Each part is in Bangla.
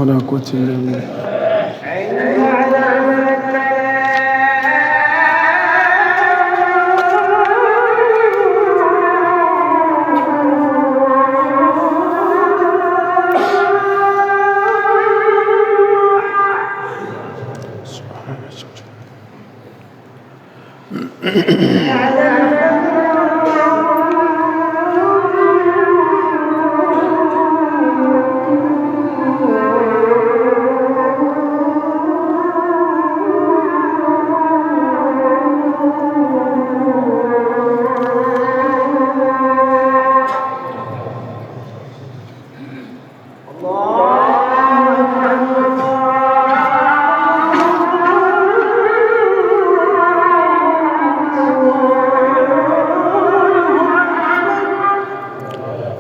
ولا قوة إلا بالله.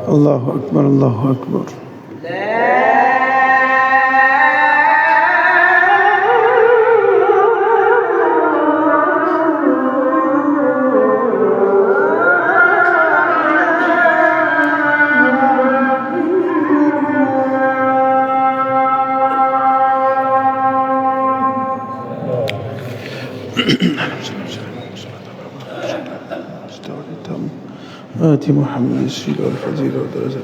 الله أكبر الله أكبر. آت محمد السيد والفضيلة والدرجة.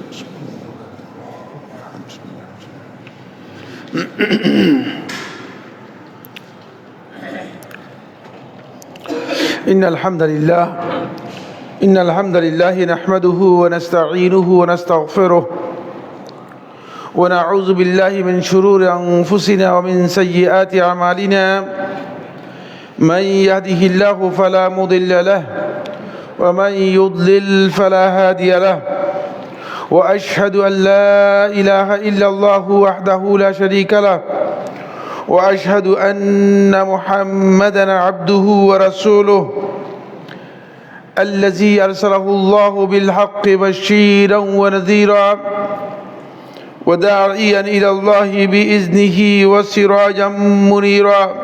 إن الحمد لله نحمده ونستعينه ونستغفره ونعوذ بالله من شرور أنفسنا ومن سيئات أعمالنا من يهده الله فلا مضل له ومن يضلل فلا هادي له وأشهد أن لا إله إلا الله وحده لا شريك له وأشهد أن محمدا عبده ورسوله الذي أرسله الله بالحق بشيرا ونذيرا وداعيا إلى الله بإذنه وسراجا منيرا.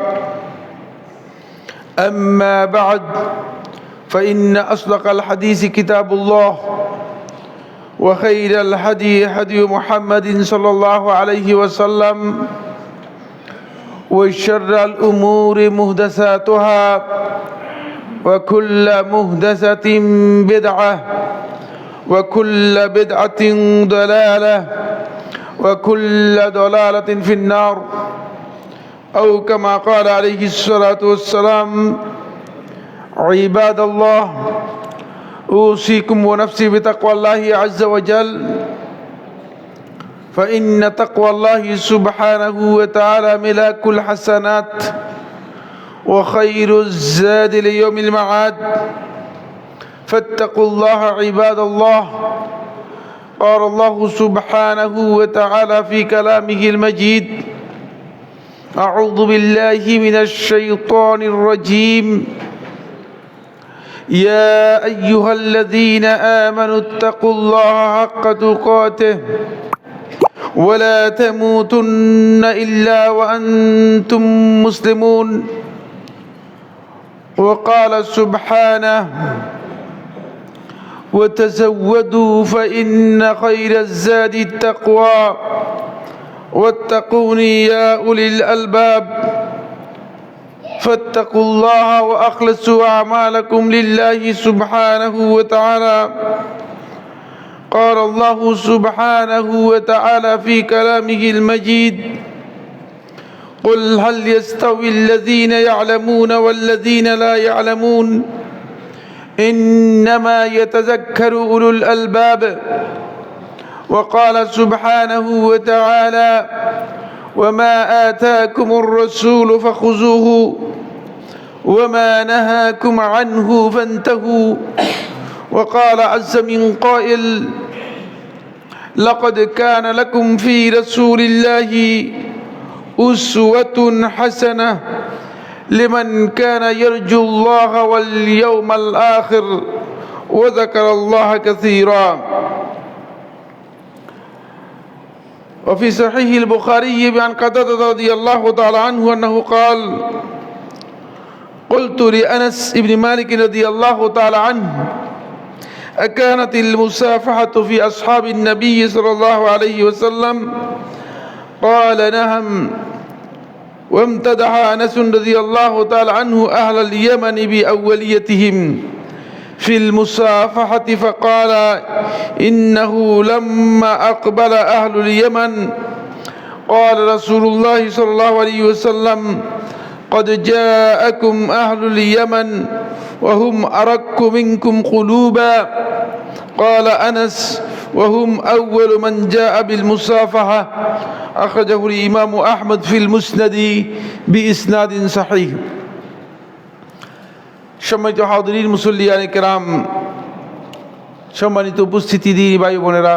أما بعد فإن أصدق الحديث كتاب الله وخير الهدي هدي محمد صلى الله عليه وسلم وشر الأمور محدثاتها وكل محدثة بدعة وكل بدعة ضلالة وكل ضلالة في النار أو كما قال عليه الصلاة والسلام. عباد الله أوصيكم ونفسي بتقوى الله عز وجل فإن تقوى الله سبحانه وتعالى ملاك الحسنات وخير الزاد ليوم المعاد فاتقوا الله عباد الله. قال الله سبحانه وتعالى في كلامه المجيد أعوذ بالله من الشيطان الرجيم يا أيها الذين آمنوا اتقوا الله حق تقاته ولا تموتن إلا وأنتم مسلمون. وقال سبحانه وتزودوا فإن خير الزاد التقوى واتقوني يا أولي الألباب. فاتقوا الله وأخلصوا أعمالكم لله سبحانه وتعالى. قال الله سبحانه وتعالى في كلامه المجيد قل هل يستوي الذين يعلمون والذين لا يعلمون إنما يتذكر أولو الألباب. وقال سبحانه وتعالى وما آتاكم الرسول فخذوه وما نهاكم عنه فانتهوا. وقال عز من قائل لقد كان لكم في رسول الله أسوة حسنة لمن كان يرجو الله واليوم الآخر وذكر الله كثيرا. وفي صحيح البخاري عن قتادة رضي الله تعالى عنه أنه قال قلت لأنس بن مالك رضي الله تعالى عنه أكانت المسافحة في أصحاب النبي صلى الله عليه وسلم؟ قال نعم. وامتدح أنس رضي الله تعالى عنه أهل اليمن بأوليتهم في المصافحة فقال إنه لما أقبل أهل اليمن قال رسول الله صلى الله عليه وسلم قد جاءكم أهل اليمن وهم أرق منكم قلوبا. قال أنس وهم أول من جاء بالمصافحة. أخرجه الإمام أحمد في المسند بإسناد صحيح. সম্মানিত হাজিরিন, মুসল্লিয়ানে কেরাম, সম্মানিত উপস্থিতি দিনী ভাই বোনেরা,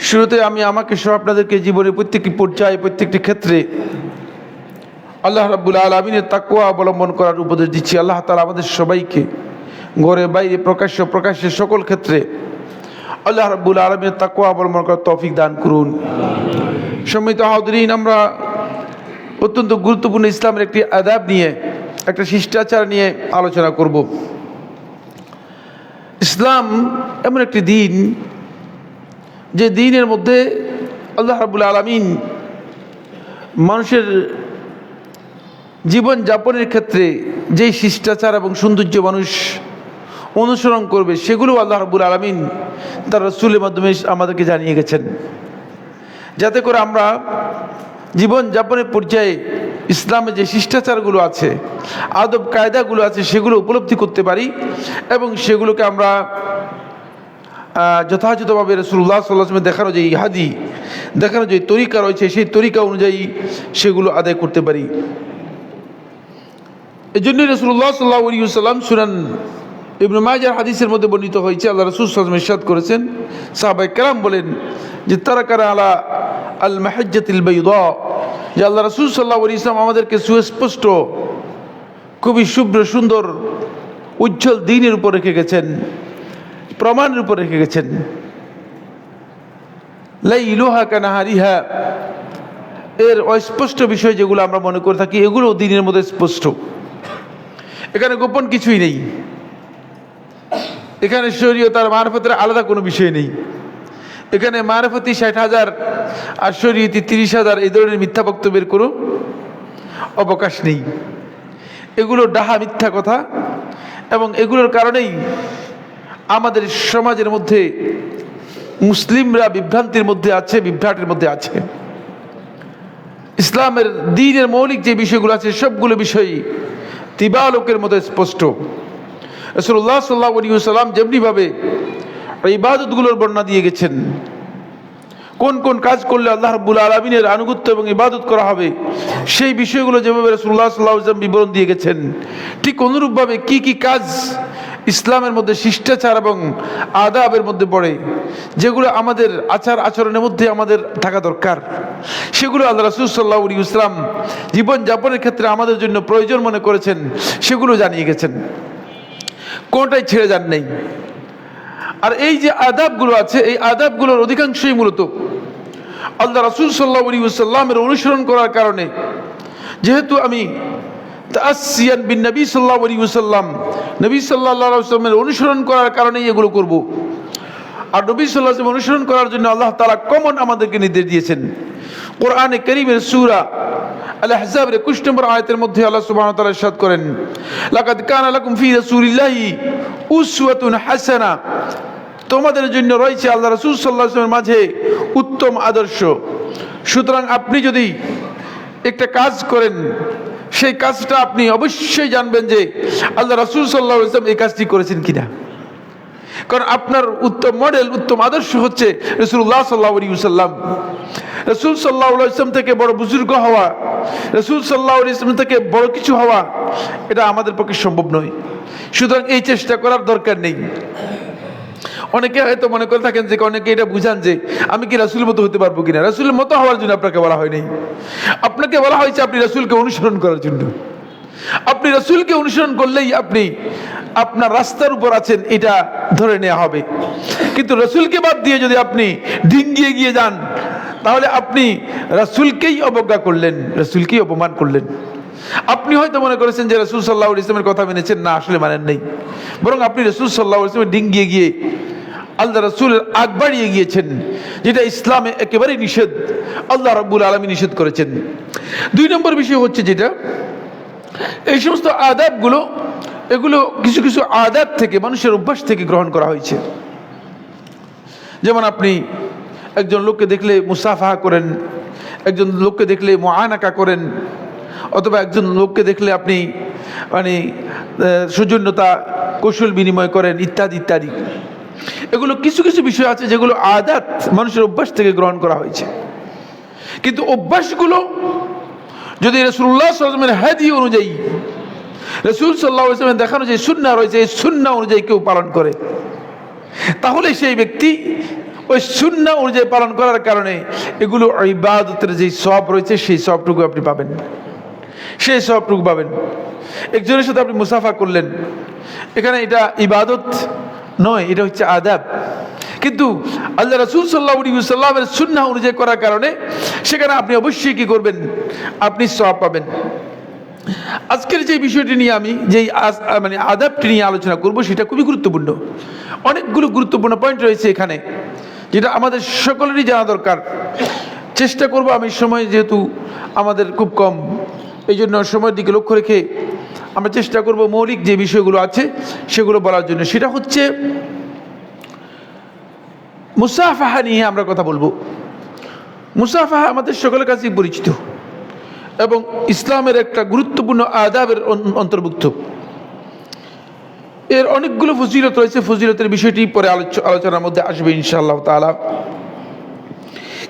শুরুতে আমি আমাকে সহ আপনাদেরকে জীবনের প্রত্যেকটি পর্যায়ে প্রত্যেকটি ক্ষেত্রে আল্লাহ রাব্বুল আলামিনের তাকওয়া অবলম্বন করার উপদেশ দিচ্ছি। আল্লাহ তাআলা আমাদের সবাইকে ঘরে বাইরে প্রকাশ্যে সকল ক্ষেত্রে আল্লাহ রাব্বুল আলামিনের তাকওয়া অবলম্বন করার তৌফিক দান করুন। সম্মানিত হাজিরিন, আমরা অত্যন্ত গুরুত্বপূর্ণ ইসলামের একটি আদাব নিয়ে, একটা শিষ্টাচার নিয়ে আলোচনা করব। ইসলাম এমন একটি দিন যে দিনের মধ্যে আল্লাহ রাব্বুল আলামিন মানুষের জীবন যাপনের ক্ষেত্রে যেই শিষ্টাচার এবং সৌন্দর্য মানুষ অনুসরণ করবে সেগুলো আল্লাহ রাব্বুল আলামিন তার রাসূলের মাধ্যমে আমাদেরকে জানিয়ে গেছেন, যাতে করে আমরা জীবন যাপনের পর্যায়ে ইসলামে যে শিষ্টাচারগুলো আছে, আদব কায়দাগুলো আছে, সেগুলো উপলব্ধি করতে পারি এবং সেগুলোকে আমরা যথাযথভাবে রাসূলুল্লাহ সাল্লাল্লাহু আলাইহি ওয়াসাল্লাম দেখানো যে ইহাদি দেখানো যে তরিকা রয়েছে সেই তরিকা অনুযায়ী সেগুলো আদায় করতে পারি। এই জন্যই রাসূলুল্লাহ সাল্লাল্লাহু আলাইহি ওয়াসাল্লাম সুনান ইবনে মাজাহ হাদিসের মধ্যে বর্ণিত হয়েছে, আল্লাহ রাসূল সাল্লাল্লাহু আলাইহি ওয়াসাল্লাম ইরশাদ করেছেন, সাহাবায়ে কেরাম বলেন যে তারাকানা আলা আল মাহজ্জাতিল বাইদা, যে আল্লাহ রাসূল সাল্লাল্লাহু আলাইহি ওয়াসাল্লাম আমাদেরকে সুস্পষ্ট, খুবই শুভ্র সুন্দর উজ্জ্বল দ্বীনের উপর রেখে গেছেন, প্রমাণের উপর রেখে গেছেন। লাইলুহা কানাহারিহা, এর অস্পষ্ট বিষয় যেগুলো আমরা মনে করে থাকি এগুলো দ্বীনের মধ্যে স্পষ্ট। এখানে গোপন কিছুই নেই, এখানে শরীয়ত আর মারফতের আলাদা কোনো বিষয় নেই। এখানে মারফতি 60,000 আর শরীয়তি 30,000 এই ধরনের মিথ্যা বক্তব্যের কোনো অবকাশ নেই। এগুলো ডাহা মিথ্যা কথা এবং এগুলোর কারণেই আমাদের সমাজের মধ্যে মুসলিমরা বিভ্রান্তির মধ্যে আছে, বিভ্রাটের মধ্যে আছে। ইসলামের দ্বীনের মৌলিক যে বিষয়গুলো আছে সবগুলো বিষয়ই তিবালকের মতো স্পষ্ট। রাসূলুল্লাহ সাল্লাল্লাহু আলাইহি ওয়াসাল্লাম যেমনিভাবে ইবাদতগুলোর বর্ণনা দিয়ে গেছেন, কোন কোন কাজ করলে আল্লাহ রাব্বুল আলামিনের আনুগত্য এবং ইবাদত করা হবে সেই বিষয়গুলো যেভাবে রাসূলুল্লাহ সাল্লাল্লাহু আলাইহি ওয়াসাল্লাম বিবরণ দিয়ে গেছেন, ঠিক অনুরূপভাবে কি কি কাজ ইসলামের মধ্যে শিষ্টাচার এবং আদাবের মধ্যে পড়ে, যেগুলো আমাদের আচার আচরণের মধ্যে আমাদের থাকা দরকার, সেগুলো আল্লাহ রাসূল সাল্লাল্লাহু আলাইহি ওয়াসাল্লাম জীবন যাপনের ক্ষেত্রে আমাদের জন্য প্রয়োজন মনে করেছেন, সেগুলো জানিয়ে গেছেন, কোনটাই ছেড়ে যান নেই। আর এই যে আদাবগুলো আছে এই আদাবগুলোর অধিকাংশই মূলত আল্লাহ রাসূল সাল্লাল্লাহু আলাইহি ওয়াসাল্লামের অনুসরণ করার কারণে, যেহেতু আমি তাআসসিয়ান বিন নবী সাল্লাল্লাহু আলাইহি ওয়াসাল্লাম, নবী সাল্লাল্লাহু আলাইহি ওয়াসাল্লামের অনুসরণ করার কারণেই এগুলো করব। আর নবী সাল্লাল্লাহু আলাইহি ওয়াসাল্লাম অনুসরণ করার জন্য আল্লাহ তাআলা কমন আমাদেরকে নির্দেশ দিয়েছেন। কোরআনে কারীমের সূরা আল আহজাবের 21 নম্বর আয়াতের মধ্যে আল্লাহ সুবহানাহু ওয়া তাআলা ইরশাদ করেন, লাকাদ কানা লাকুম ফি রাসূলিল্লাহি উসওয়াতুন হাসানা, তোমাদের জন্য রয়েছে আল্লাহ রাসূল সাল্লাল্লাহু আলাইহি ওয়াসাল্লামের মাঝে উত্তম আদর্শ। সুতরাং আপনি যদি একটা কাজ করেন সেই কাজটা আপনি অবশ্যই জানবেন যে আল্লাহ রাসূল সাল্লাল্লাহু আলাইহি ওয়াসাল্লাম এই কাজটি করেছেন কিনা, কারণ আপনার উত্তম মডেল, উত্তম আদর্শ হচ্ছে রাসূলুল্লাহ সাল্লাল্লাহু আলাইহি ওয়াসাল্লাম। রাসূল সাল্লাল্লাহু আলাইহি ওয়াসাল্লাম থেকে বড় বুজুর্গ হওয়া, রাসূল সাল্লাল্লাহু আলাইহি ওয়াসাল্লাম থেকে বড় কিছু হওয়া, এটা আমাদের পক্ষে সম্ভব নয়। সুতরাং এই চেষ্টা করার দরকার নেই। অনেকে হয়তো মনে করে থাকেন যে, অনেকে এটা বুঝান যে আমি কি রাসূলের মতো হতে পারবো কিনা। রাসূলের মতো হওয়ার জন্য আপনাকে বলা হয়নি, আপনাকে বলা হয়েছে আপনি রাসূলকে অনুসরণ করার জন্য। আপনি রাসূলকে অনুসরণ করলেই আপনি আপনার রাস্তার উপর আছেন এটা ধরে নেওয়া হবে। কিন্তু রাসূলকে বাদ দিয়ে যদি আপনি ডিঙ্গিয়ে গিয়ে যান তাহলে আপনি রাসূলকেই অবজ্ঞা করলেন, রাসূলকেই অপমান করলেন। আপনি হয়তো মনে করেছেন যে রাসূল সাল্লাল্লাহু আলাইহি ওয়াসাল্লামের কথা মেনেছেন, না, আসলে মানেন নাই, বরং আপনি রাসূল সাল্লাল্লাহু আলাইহি ওয়াসাল্লামের ডিঙ্গিয়ে গিয়ে আল্লাহ রাসূলের আগ বাড়িয়ে গিয়েছেন, যেটা ইসলামে একেবারেই নিষেধ, আল্লাহ রাব্বুল আলামিন নিষেধ করেছেন। 2 নম্বর বিষয় হচ্ছে যেটা, এই সমস্ত আদাবগুলো, এগুলো কিছু কিছু আদাব থেকে, মানুষের অভ্যাস থেকে গ্রহণ করা হয়েছে। যেমন আপনি একজন লোককে দেখলে মুসাফাহা করেন, একজন লোককে দেখলে মুআনাকা করেন, অথবা একজন লোককে দেখলে আপনি সৌজন্যতা কৌশল বিনিময় করেন, ইত্যাদি ইত্যাদি। এগুলো কিছু কিছু বিষয় আছে যেগুলো আদাত, মানুষের অভ্যাস থেকে গ্রহণ করা হয়েছে। কিন্তু অভ্যাসগুলো যদি রাসূলুল্লাহ সাল্লাল্লাহু আলাইহি ওয়াসাল্লামের হাদী অনুযায়ী, রাসূল সাল্লাল্লাহু আলাইহি ওয়াসাল্লামের দেখানো যে সুন্নাহ রয়েছে, এই সুন্নাহ অনুযায়ী কেউ পালন করে, তাহলে সেই ব্যক্তি ওই সুন্নাহ অনুযায়ী পালন করার কারণে এগুলো ইবাদতের যে সওয়াব রয়েছে, সেই সওয়াবটুকু আপনি পাবেন, সেই সওয়াবটুকু পাবেন। একজনের সাথে আপনি মুসাফা করলেন, এখানে এটা ইবাদত নয়, এটা হচ্ছে আদাব। কিন্তু আল্লাহ রাসূল সাল্লাল্লাহু আলাইহি ওয়াসাল্লামের সুন্নাহ অনুযায়ী করার কারণে সেখানে আপনি অবশ্যই কি করবেন, আপনি সওয়াব পাবেন। আজকের যে বিষয়টি নিয়ে আমি যেই আদাবটি নিয়ে আলোচনা করব, সেটা খুবই গুরুত্বপূর্ণ। অনেকগুলো গুরুত্বপূর্ণ পয়েন্ট রয়েছে এখানে, যেটা আমাদের সকলেরই জানা দরকার। চেষ্টা করব, আমি সময় যেহেতু আমাদের খুব কম, এই জন্য সময়ের দিকে লক্ষ্য রেখে আমরা চেষ্টা করব মৌলিক যে বিষয়গুলো আছে সেগুলো বলার জন্য। সেটা হচ্ছে মুসাফাহা নিয়ে আমরা কথা বলবো। মুসাফাহা আমাদের সকলের কাছেই পরিচিত এবং ইসলামের একটা গুরুত্বপূর্ণ আদাবের অন্তর্ভুক্ত। এর অনেকগুলো ফজিলত রয়েছে, ফজিলতের বিষয়টি পরে আলোচনার মধ্যে আসবে ইনশাআল্লাহ তাআলা।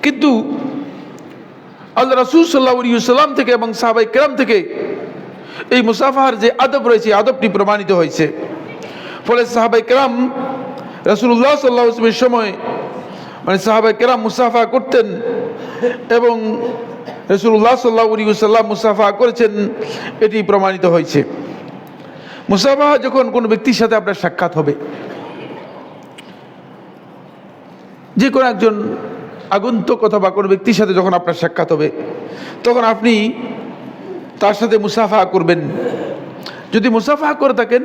কিন্তু আল্লাহ রাসূল সাল্লাল্লাহু আলাইহি ওয়াসাল্লাম থেকে এবং সাহাবায়ে কেরাম থেকে এই মুসাফাহার যে আদব রয়েছে, আদবটি প্রমাণিত হয়েছে। ফলে সাহাবায়ে কেরাম রাসূলুল্লাহ সাল্লাল্লাহু আলাইহি ওয়াসাল্লামের সময় সাহাবায়ে কেরাম মুসাফা করতেন এবং রাসূলুল্লাহ সাল্লাল্লাহু আলাইহি ওয়াসাল্লাম মুসাফা করেছেন, এটি প্রমাণিত হয়েছে। মুসাফাহা যখন কোনো ব্যক্তির সাথে আপনার সাক্ষাৎ হবে, যে কোনো একজন আগন্তুক অথবা কোনো ব্যক্তির সাথে যখন আপনার সাক্ষাৎ হবে, তখন আপনি তার সাথে মুসাফাহা করবেন। যদি মুসাফাহা করে থাকেন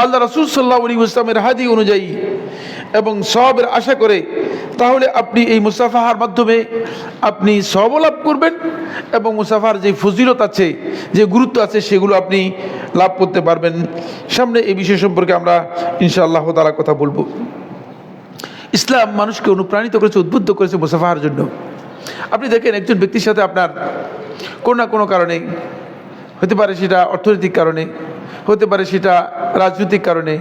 আল্লাহ রাসূল সাল্লাল্লাহু আলাইহি ওয়াসাল্লামের হাদী অনুযায়ী এবং সওয়াবের আশা করে, তাহলে আপনি এই মুসাফাহার মাধ্যমে আপনি সওয়াব লাভ করবেন এবং মুসাফাহার যে ফজিলত আছে, যে গুরুত্ব আছে, সেগুলো আপনি লাভ করতে পারবেন। সামনে এই বিষয় সম্পর্কে আমরা ইনশাআল্লাহ তাআলা কথা বলবো। ইসলাম মানুষকে অনুপ্রাণিত করেছে, উদ্বুদ্ধ করেছে মুসাফাহার জন্য। আপনি দেখেন, একজন ব্যক্তির সাথে আপনার কোনো না কোনো কারণে, হতে পারে সেটা অর্থনৈতিক কারণে, হতে পারে সেটা রাজনৈতিক কারণে,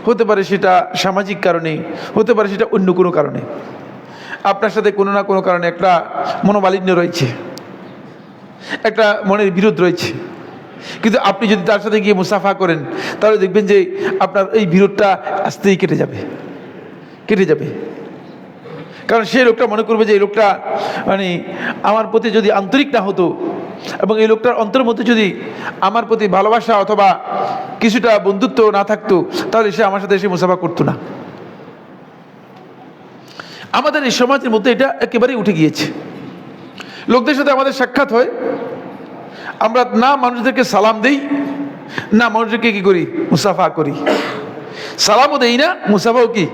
হতে পারে সেটা সামাজিক কারণে, হতে পারে সেটা অন্য কোনো কারণে, আপনার সাথে কোনো না কোনো কারণে একটা মনোমালিন্য রয়েছে, একটা মনের বিরোধ রয়েছে। কিন্তু আপনি যদি তার সাথে গিয়ে মুসাফা করেন, তাহলে দেখবেন যে আপনার এই বিরোধটা আস্তেই কেটে যাবে, কেটে যাবে। কারণ সেই লোকটা মনে করবে যে এই লোকটা আমার প্রতি যদি আন্তরিক না হতো এবং এই লোকটার অন্তরের মধ্যে যদি আমার প্রতি ভালোবাসা অথবা কিছুটা বন্ধুত্ব না থাকতো, তাহলে সে আমার সাথে এসে মুসাফা করতো না। আমাদের এই সমাজের মধ্যে এটা একেবারেই উঠে গিয়েছে। লোকদের সাথে আমাদের সাক্ষাৎ হয়, আমরা না মানুষদেরকে সালাম দেই, না মানুষদেরকে কি করি, মুসাফা করি। সালামও দেই না, মুসাফাও কি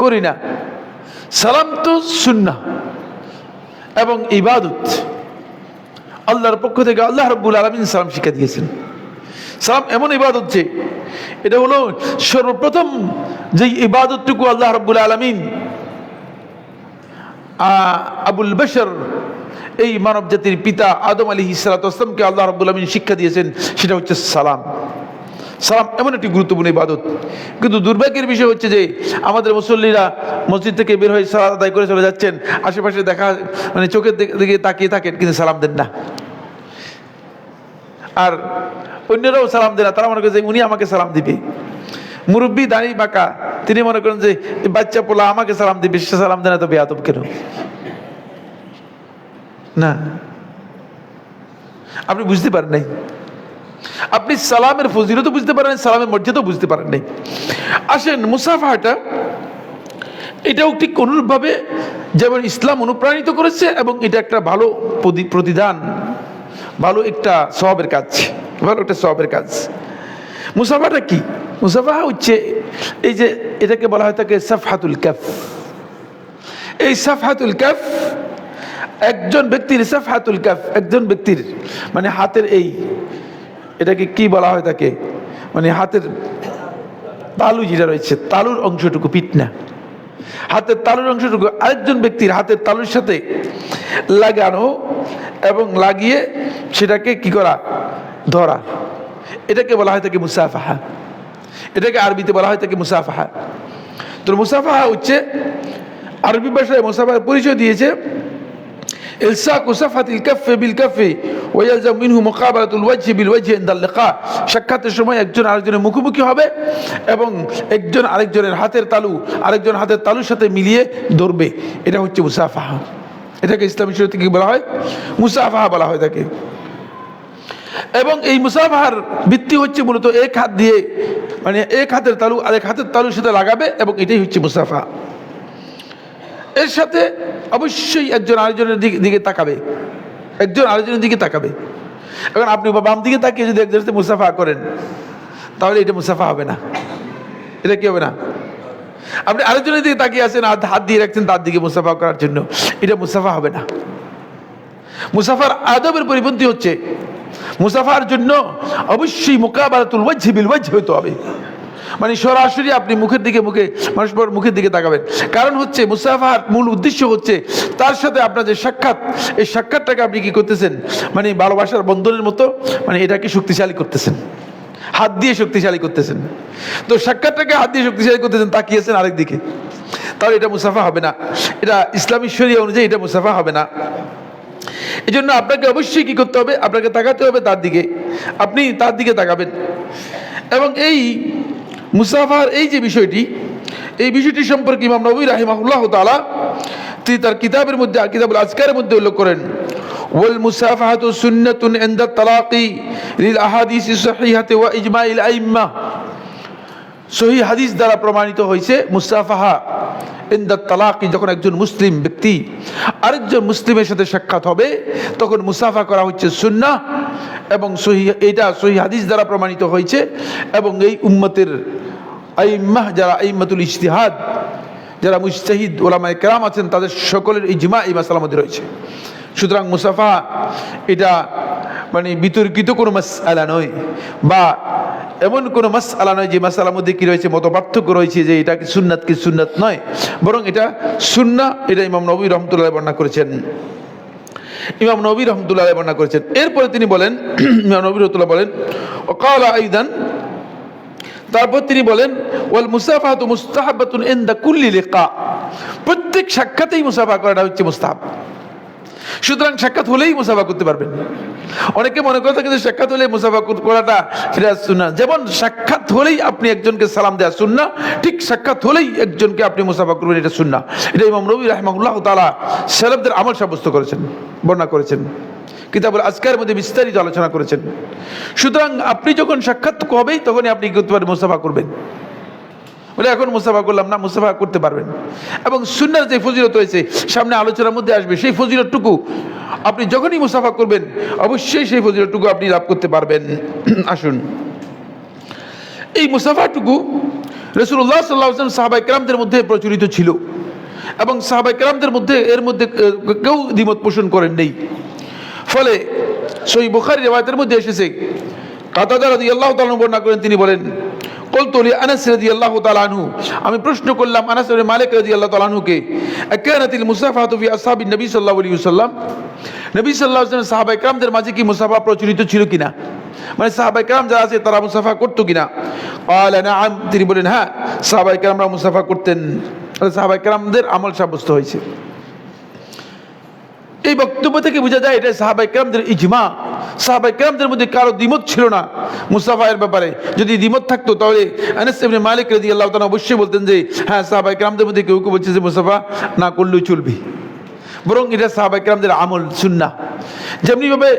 করি না। সালাম তো সুন্নাহ এবং ইবাদত, আল্লাহর পক্ষ থেকে আল্লাহ রাব্বুল আলামিন সালাম শিক্ষা দিয়েছেন। সালাম এমন ইবাদত যে এটা হলো সর্বপ্রথম যে ইবাদতটুকু আল্লাহ রাব্বুল আলামিন আবুল বশর, এই মানব জাতির পিতা আদম আলাইহিস সালাতু ওয়াস সালামকে আল্লাহ রাব্বুল আলামিন শিক্ষা দিয়েছেন, সেটা হচ্ছে সালাম। সালাম এমন একটি গুরুত্বপূর্ণ ইবাদত। কিন্তু দুর্ভাগ্যের বিষয় হচ্ছে যে আমাদের মুসল্লিরা মসজিদ থেকে বের হয়ে সালাত আদায় করে চলে যাচ্ছেন, আশেপাশে দেখা চোখের দিকে তাকিয়ে থাকেন, কিন্তু সালাম দেন না। আর অন্যরাও সালাম দেন না, তারা মনে করে যে উনি আমাকে সালাম দিবে। মুরব্বী দাঁড়ি বাঁকা, তিনি মনে করেন যে বাচ্চা পোলা আমাকে সালাম দিবে, সে সালাম দেন না, তো বেয়াদব কেন? না, আপনি বুঝতে পারেন নাই, আপনি সালামের ফজিলতও বুঝতে পারেন, সালামের মর্যাদাও বুঝতে পারেন নাই। আসেন, মুসাফাহাটা এটাও ঠিক অনুরূপভাবে যেমন ইসলাম অনুপ্রাণিত করেছে এবং এটা একটা ভালো প্রতিদান, ভালো একটা সওয়াবের কাজ, ভালো একটা সওয়াবের কাজ। মুসাফাহাটা কি? মুসাফাহা হচ্ছে এই যে এটাকে বলা হয় থাকে সাফহাতুল কাফ। এই সাফহাতুল কাফ একজন ব্যক্তির, সাফহাতুল কাফ একজন ব্যক্তির মানে হাতের এই এটাকে কি বলা হয় তাকে, মানে হাতের তালু যেটা রয়েছে, তালুর অংশটুকু, পিঠ না, হাতের তালুর অংশটুকু আরেকজন ব্যক্তির হাতের তালুর সাথে লাগানো এবং লাগিয়ে সেটাকে কি করা, ধরা, এটাকে বলা হয় থাকে মুসাফাহা। এটাকে আরবিতে বলা হয় থাকে মুসাফাহা। তো মুসাফাহা হচ্ছে আরবি ভাষায় মুসাফাহার পরিচয় দিয়েছে ইলসাকু সাফহাতিল কাফি বিল কাফি ওয়া ইয়ালজামু মিনহু মুকাবালাতুল ওয়াজহি বিল ওয়াজহি ইনদাল লিকা। সাক্ষাতের সময় একজন আরেকজনের মুখোমুখি হবে এবং একজন আরেকজনের হাতের তালু আরেকজন হাতের তালুর সাথে মিলিয়ে ধরবে, এটা হচ্ছে মুসাফাহা। এটাকে ইসলামী শরীয়তে কি বলা হয়, মুসাফাহা বলা হয় থাকে। এবং এই মুসাফাহার ভিত্তি হচ্ছে মূলত এক হাত দিয়ে, মানে এক হাতের তালু আরেক হাতের তালুর সাথে লাগাবে এবং এটাই হচ্ছে মুসাফা। এর সাথে অবশ্যই একজন আরেকজনের দিকে তাকাবে, একজন আরেকজনের দিকে তাকাবে। এখন আপনি বাম দিকে তাকিয়ে যদি একজনের সাথে মুসাফা করেন তাহলে এটা মুসাফা হবে না, এটা কি হবে না। আপনি আরেকজনের দিকে তাকিয়ে আছেন, হাত দিয়ে রাখছেন তার দিকে মুসাফা করার জন্য, এটা মুসাফা হবে না। মুসাফার আদবের পরিপন্থী হচ্ছে মুসাফার জন্য অবশ্যই মুকাবালাতুল ওয়াজহি বিল ওয়াজহি হতে হবে, মানে সরাসরি আপনি মুখের দিকে মুখের দিকে তাকাবেন। কারণ হচ্ছে মুসাফার মূল উদ্দেশ্য হচ্ছে তার সাথে আপনার যে সাক্ষাৎ, এই সাক্ষাৎটাকে আপনি কি করতেছেন, মানে ভালোবাসার বন্ধনের মতো, মানে এটাকে শক্তিশালী করতেছেন, হাত দিয়ে শক্তিশালী করতেছেন। তো সাক্ষাৎটাকে হাত দিয়ে শক্তিশালী করতেছেন, তাকিয়েছেন আরেক দিকে, তাহলে এটা মুসাফা হবে না, এটা ইসলামী শরিয়া অনুযায়ী এটা মুসাফা হবে না। এই জন্য আপনাকে অবশ্যই কি করতে হবে, আপনাকে তাকাতে হবে তার দিকে, আপনি তার দিকে তাকাবেন। এবং এই মুসাফার এই যে বিষয়টি, এই বিষয়টি সম্পর্কে ইমাম নববী রাহিমাহুল্লাহ তাআলা তিনি তার কিতাবের মধ্যে, কিতাবুল আজকারের মধ্যে উল্লেখ করেন, ওয়াল মুসাফাহাতু সুন্নাতুন ইনদা তালাকি লিল আহাদিস সহিহাতি ওয়া ইজমাইল আইম্মা। সহিহ হাদিস দ্বারা প্রমাণিত হয়েছে মুসাফাহা ইনদা তালাকি, যখন একজন মুসলিম ব্যক্তি আরেকজন মুসলিমের সাথে সাক্ষাৎ হবে তখন মুসাফা করা হচ্ছে সুন্নাহ, এবং এটা সহিহ হাদিস দ্বারা প্রমাণিত হয়েছে। এবং এই উম্মতের আইম্মাহ, যারা আইম্মাতুল ইজতিহাদ, যারা মুজতাহিদ উলামায়ে কেরাম আছেন, তাদের সকলের ইজমা এই মাসআলার মধ্যে রয়েছে। সুতরাং মুসাফা এটা মানে বিতর্কিত কোনো মাসআলা নয়, বা এমন কোনো মাসআলা নয় যে মাসআলার মধ্যে কি রয়েছে, মত পার্থক্য রয়েছে যে এটা কি সুন্নাত কি সুন্নাত নয়, বরং এটা সুন্নাহ। এটা ইমাম নববী রাহমাতুল্লাহ বর্ণনা করেছেন, ইমাম নববী রাহমাতুল্লাহ বর্ণনা করেছেন। এরপরে তিনি বলেন, ইমাম নববী রাহমাতুল্লাহ বলেন, ওয়াকালা আইদান, তারপর তিনি বলেন, ওয়াল মুসাফাহাতু মুস্তাহাবাতুন ইনদা কুল্লি লিকা। প্রত্যেক সাক্ষাতেই মুসাফা করাটা হচ্ছে মুস্তাহাব। সুতরাং সাক্ষাৎ হলেই মুসাফা করতে পারবেন। অনেকে মনে করে থাকে যে সাক্ষাৎ হলে মুসাফা করাটা সেটা সুন্নাহ। যেমন সাক্ষাৎ হলেই আপনি একজনকে সালাম দেওয়া সুন্নাহ, ঠিক সাক্ষাৎ হলেই একজনকে আপনি মুসাফা করবেন, এটা সুন্নাহ। এটা ইমাম নববী রাহিমাহুল্লাহ তাআলা সালাফদের আমল সাব্যস্ত করেছেন, বর্ণনা করেছেন, কিতাবুল আজকারের মধ্যে বিস্তারিত আলোচনা করেছেন। সুতরাং আপনি যখন সাক্ষাৎ হবেই তখনই আপনি কি করতে পারবেন, মুসাফা করবেন। বলে এখন মুসাফা করলাম না, মুসাফা করতে পারবেন। এবং সুন্নাহর যে ফজিলত রয়েছে সামনে আলোচনার মধ্যে আসবে, সেই ফজিলতটুকু আপনি যখনই মুসাফা করবেন অবশ্যই সেই ফজিলতটুকু আপনি লাভ করতে পারবেন। আসুন, এই মুসাফাটুকু রাসূলুল্লাহ সাল্লাল্লাহু আলাইহি ওয়াসাল্লাম সাহাবায়ে কেরামদের মধ্যে প্রচলিত ছিল, এবং সাহাবায়ে কেরামদের মধ্যে এর মধ্যে কেউ দ্বিমত পোষণ করেন নেই। ফলে সহিহ বুখারী রিওয়ায়াতের মধ্যে এসেছে, কাতাদা রাদিয়াল্লাহু তাআলা বর্ণনা করেন, তিনি বলেন, কুলতু লি আনাস রাদিয়াল্লাহু তাআলা আনহু, আমি প্রশ্ন করলাম আনাস ইবনে মালিক রাদিয়াল্লাহু তাআলা আনহুকে, আকানাতিল মুসাফাহাতু ফি আসহাবিন নবী সাল্লাল্লাহু আলাইহি ওয়াসাল্লাম, নবী সাল্লাল্লাহু আলাইহি ওয়াসাল্লাম সাহাবায়ে কেরামদের মাঝে কি মুসাফা প্রচলিত ছিল কিনা, মানে সাহাবায়ে কেরাম যারা আছে তারা মুসাফা করতো কিনা। ক্বালা নাআম, তিনি বলেন হ্যাঁ, সাহাবায়ে কেরামরা মুসাফা করতেন। সাহাবায়ে কেরামদের আমল সাব্যস্ত হয়েছে। এই বক্তব্য থেকে বোঝা যায় এটা সাহাবায়ে কেরামদের ইজমা। সাহাবায়ে কেরামদের মধ্যে কারো দ্বিমত ছিল না মুসাফায়ের ব্যাপারে। যদি দ্বিমত থাকতো তাহলে আনাস ইবনে মালিক রাদিয়াল্লাহু তাআলা অবশ্যই বলতেন যে হ্যাঁ, সাহাবায়ে কেরামদের মধ্যে কেউ কেউ বলছে যে মুসাফা না করলেও চলবে, বরং এটা সাহাবায়ে কেরামদের আমল সুন্নাহ। যেমনিভাবে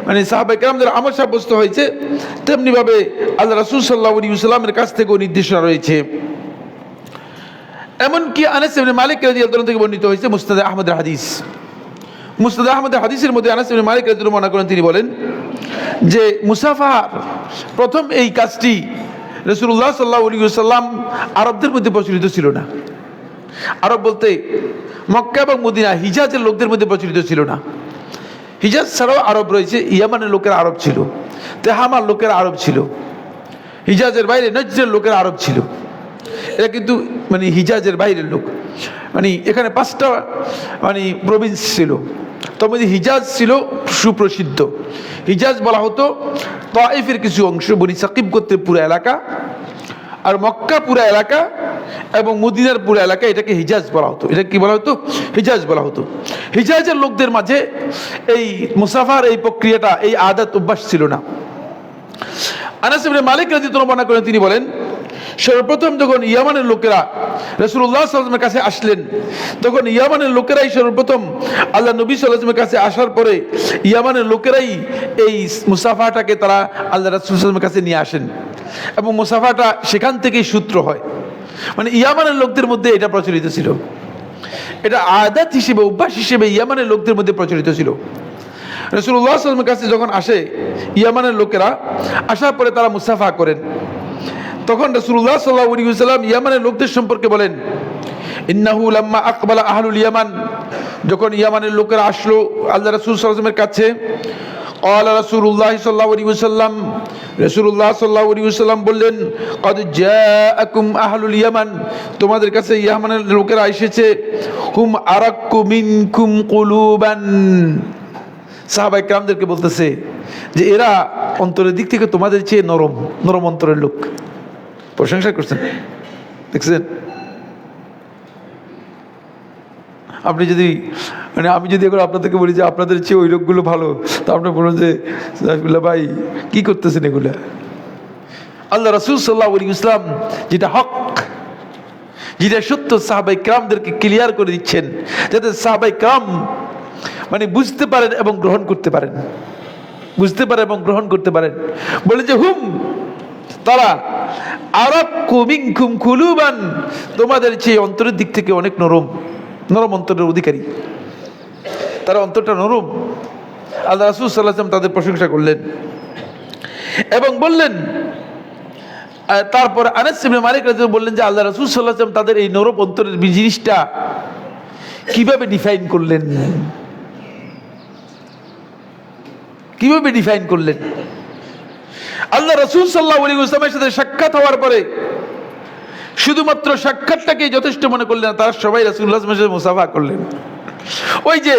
মানে সাহাবায়ে কেরামদের আমল সাব্যস্ত হয়েছে, তেমনিভাবে আল্লাহ রাসূল সাল্লাল্লাহু আলাইহি ওয়াসাল্লামের কাছ থেকেও নির্দেশনা রয়েছে। এমনকি আনাস ইবনে মালিক রাদিয়াল্লাহু তাআলা থেকে বর্ণিত হয়েছে মুসনাদে আহমদের হাদিস। মুসনাদে আহমদের হাদিসের মধ্যে আনাস ইবনে মালিক রাদিয়াল্লাহু তাআলা মনে করেন, তিনি বলেন যে মুসাফাহার প্রথম এই কাজটি রাসূলুল্লাহ সাল্লাল্লাহু আলাইহি ওয়াসাল্লাম আরবদের মধ্যে প্রচলিত ছিল না। আরব বলতে মক্কা এবং মদিনা, হিজাজের লোকদের মধ্যে প্রচলিত ছিল না। হিজাজ ছাড়াও আরব রয়েছে, ইয়ামানের লোকের আরব ছিল, তেহামার লোকের আরব ছিল, হিজাজের বাইরে নজরের লোকের আরব ছিল। এরা কিন্তু মানে হিজাজের বাইরের লোক। মানে এখানে 5টা মানে প্রভিন্স ছিল, তার মধ্যে হিজাজ ছিল সুপ্রসিদ্ধ। হিজাজ বলা হতো তায়েফের কিছু অংশ, বনি সাকিব গোত্রের পুরো এলাকা, আর মক্কা পুরো এলাকা এবং মদিনার পুরো এলাকা, এটাকে হিজাজ বলা হতো। এটা কি বলা হতো? হিজাজ বলা হতো। হিজাজের লোকদের মাঝে এই মুসাফার এই প্রক্রিয়াটা, এই আদত অভ্যাস ছিল না। আনাস ইবনে মালিক রাদিয়াল্লাহু বর্ণনা করেন, তিনি বলেন সর্বপ্রথম যখন ইয়ামানের লোকেরা রাসূলুল্লাহ সাল্লাল্লাহু আলাইহি ওয়াসাল্লামের কাছে আসলেন, তখন ইয়ামানের লোকেরাই সর্বপ্রথম আল্লাহ নবী সাল্লাল্লাহু আলাইহি ওয়াসাল্লামের কাছে আসার পরে ইয়ামানের লোকেরাই এই মুসাফাটাকে তারা আল্লাহ রাসূল সাল্লাল্লাহু আলাইহি ওয়াসাল্লামের কাছে নিয়ে আসেন এবং মুসাফাটা সেখান থেকেই সূত্র হয়। মানে ইয়ামানের লোকদের মধ্যে এটা প্রচলিত ছিল, এটা আদত হিসেবে, অভ্যাস হিসেবে ইয়ামানের লোকদের মধ্যে প্রচলিত ছিল। রাসূলুল্লাহ সাল্লাল্লাহু আলাইহি ওয়াসাল্লামের কাছে যখন আসে ইয়ামানের লোকেরা, আসার পরে তারা মুসাফা করেন, তখন রাসূলুল্লাহ সাল্লাল্লাহু আলাইহি ওয়াসাল্লাম ইয়ামানের লোকদের সম্পর্কে বলেন, ইন্নাহু লাম্মা আকবালা আহলুল ইয়ামান, যখন ইয়ামানের লোকেরা আসলো আল্লাহ রাসূল সাল্লাল্লাহু আলাইহি ওয়াসাল্লামের কাছে, ক্বালা রাসূলুল্লাহ সাল্লাল্লাহু আলাইহি ওয়াসাল্লাম, রাসূলুল্লাহ সাল্লাল্লাহু আলাইহি ওয়াসাল্লাম বললেন, ক্বাদ জাআকুম আহলুল ইয়ামান, তোমাদের কাছে ইয়ামানের লোকেরা এসেছে, হুম আরাক্কু মিনকুম কুলুবান, সাহাবায়ে কেরামদেরকে বলতেছে যে এরা অন্তরের দিক থেকে তোমাদের চেয়ে নরম, নরম অন্তরের লোক। প্রশংসা করছেন, দেখছেন? আপনি যদি মানে আমি যদি এখন আপনাদেরকে বলি যে আপনাদের চেয়ে ওই লোকগুলো ভালো, তা আপনি বলুন যে ভাই কি করতেছেন এগুলা? আল্লাহ রাসূল সাল্লাল্লাহু আলাইহি ওয়াসাল্লাম যেটা হক, যেটা সত্য, সাহাবায়ে কেরামদেরকে ক্লিয়ার করে দিচ্ছেন, যাতে সাহাবায়ে কেরাম মানে বুঝতে পারেন এবং গ্রহণ করতে পারেন, বুঝতে পারে এবং গ্রহণ করতে পারেন। বলে যে হুম, তারা আরাক্কু মিনকুম কুলুবান, তোমাদের চেয়ে অন্তরের দিক থেকে অনেক নরম, নরম অন্তরের অধিকারী, তারা অন্তরটা নরম। আল্লাহ রাসূল সাল্লাল্লাহু আলাইহি ওয়াসাল্লাম তাদের প্রশংসা করলেন এবং বললেন, তারপর আনাস ইবনে মালিক রাদিয়াল্লাহু বললেন যে আল্লাহ রাসূল সাল্লাল্লাহু আলাইহি ওয়াসাল্লাম তাদের এই নরম অন্তরের জিনিসটা কিভাবে ডিফাইন করলেন, কিভাবে ডিফাইন করলেন? আল্লাহ রাসূল সাল্লাল্লাহু আলাইহি ওয়াসাল্লামের সাথে সাক্ষাৎ হওয়ার পরে শুধুমাত্র সাক্ষাৎটাকে যথেষ্ট মনে করলেন না, তারা সবাই রাসূলুল্লাহ সাল্লাল্লাহু আলাইহি ওয়াসাল্লামের মুসাফা করলেন। ওই যে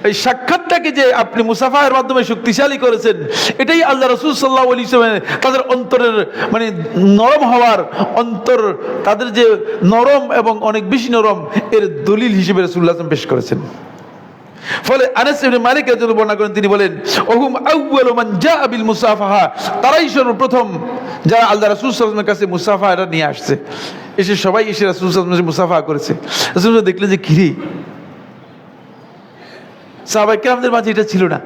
এই সাক্ষাৎটাকে যে আপনি মুসাফার মাধ্যমে শক্তিশালী করেছেন, এটাই আল্লাহ রাসূল সাল্লাল্লাহু আলাইহি ওয়াসাল্লাম তাদের অন্তরের মানে নরম হওয়ার, অন্তর তাদের যে নরম এবং অনেক বেশি নরম, এর দলিল হিসেবে রাসূলুল্লাহ সাল্লাল্লাহু আলাইহি ওয়াসাল্লাম পেশ করেছেন। ফলে আনাস ইবনে মালিক রাদিয়াল্লাহু বর্ণনা করেন, তিনি বলেন, ওহুম আউয়ালু মান জাআ বিল মুসাফাহা, তারাই সর্বপ্রথম যারা আল্লাহ রাসূল সাল্লাল্লাহু আলাইহি ওয়াসাল্লামের কাছে মুসাফাটা নিয়ে আসছে। এসে সবাই এসে রাসূল সাল্লাল্লাহু আলাইহি ওয়াসাল্লাম মুসাফা করেছে। রাসূলুল্লাহ দেখলেন যে কিরে, সাহাবায়ে কেরামদের মাঝে এটা ছিল না।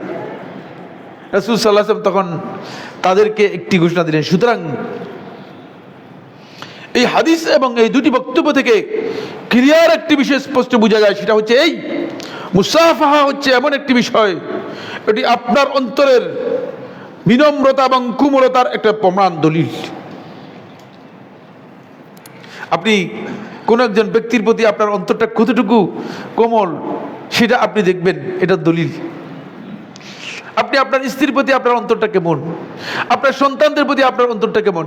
রাসূল সাল্লাল্লাহু আলাইহি ওয়াসাল্লাম তখন তাদেরকে একটি ঘোষণা দিলেন। সুতরাং এই হাদিস এবং এই দুটি বক্তব্য থেকে ক্লিয়ার একটি বিষয় স্পষ্ট বোঝা যায়, সেটা হচ্ছে এই মুসাফাহা হচ্ছে এমন একটি বিষয়, এটি আপনার অন্তরের বিনম্রতা এবং কোমলতার একটা প্রমাণ, দলিল। আপনি কোন একজন ব্যক্তির প্রতি আপনার অন্তরটা কতটুকু কোমল সেটা আপনি দেখবেন, এটা দলিল। আপনি আপনার স্ত্রীর প্রতি আপনার অন্তরটা কেমন, আপনার সন্তানদের প্রতি আপনার অন্তরটা কেমন।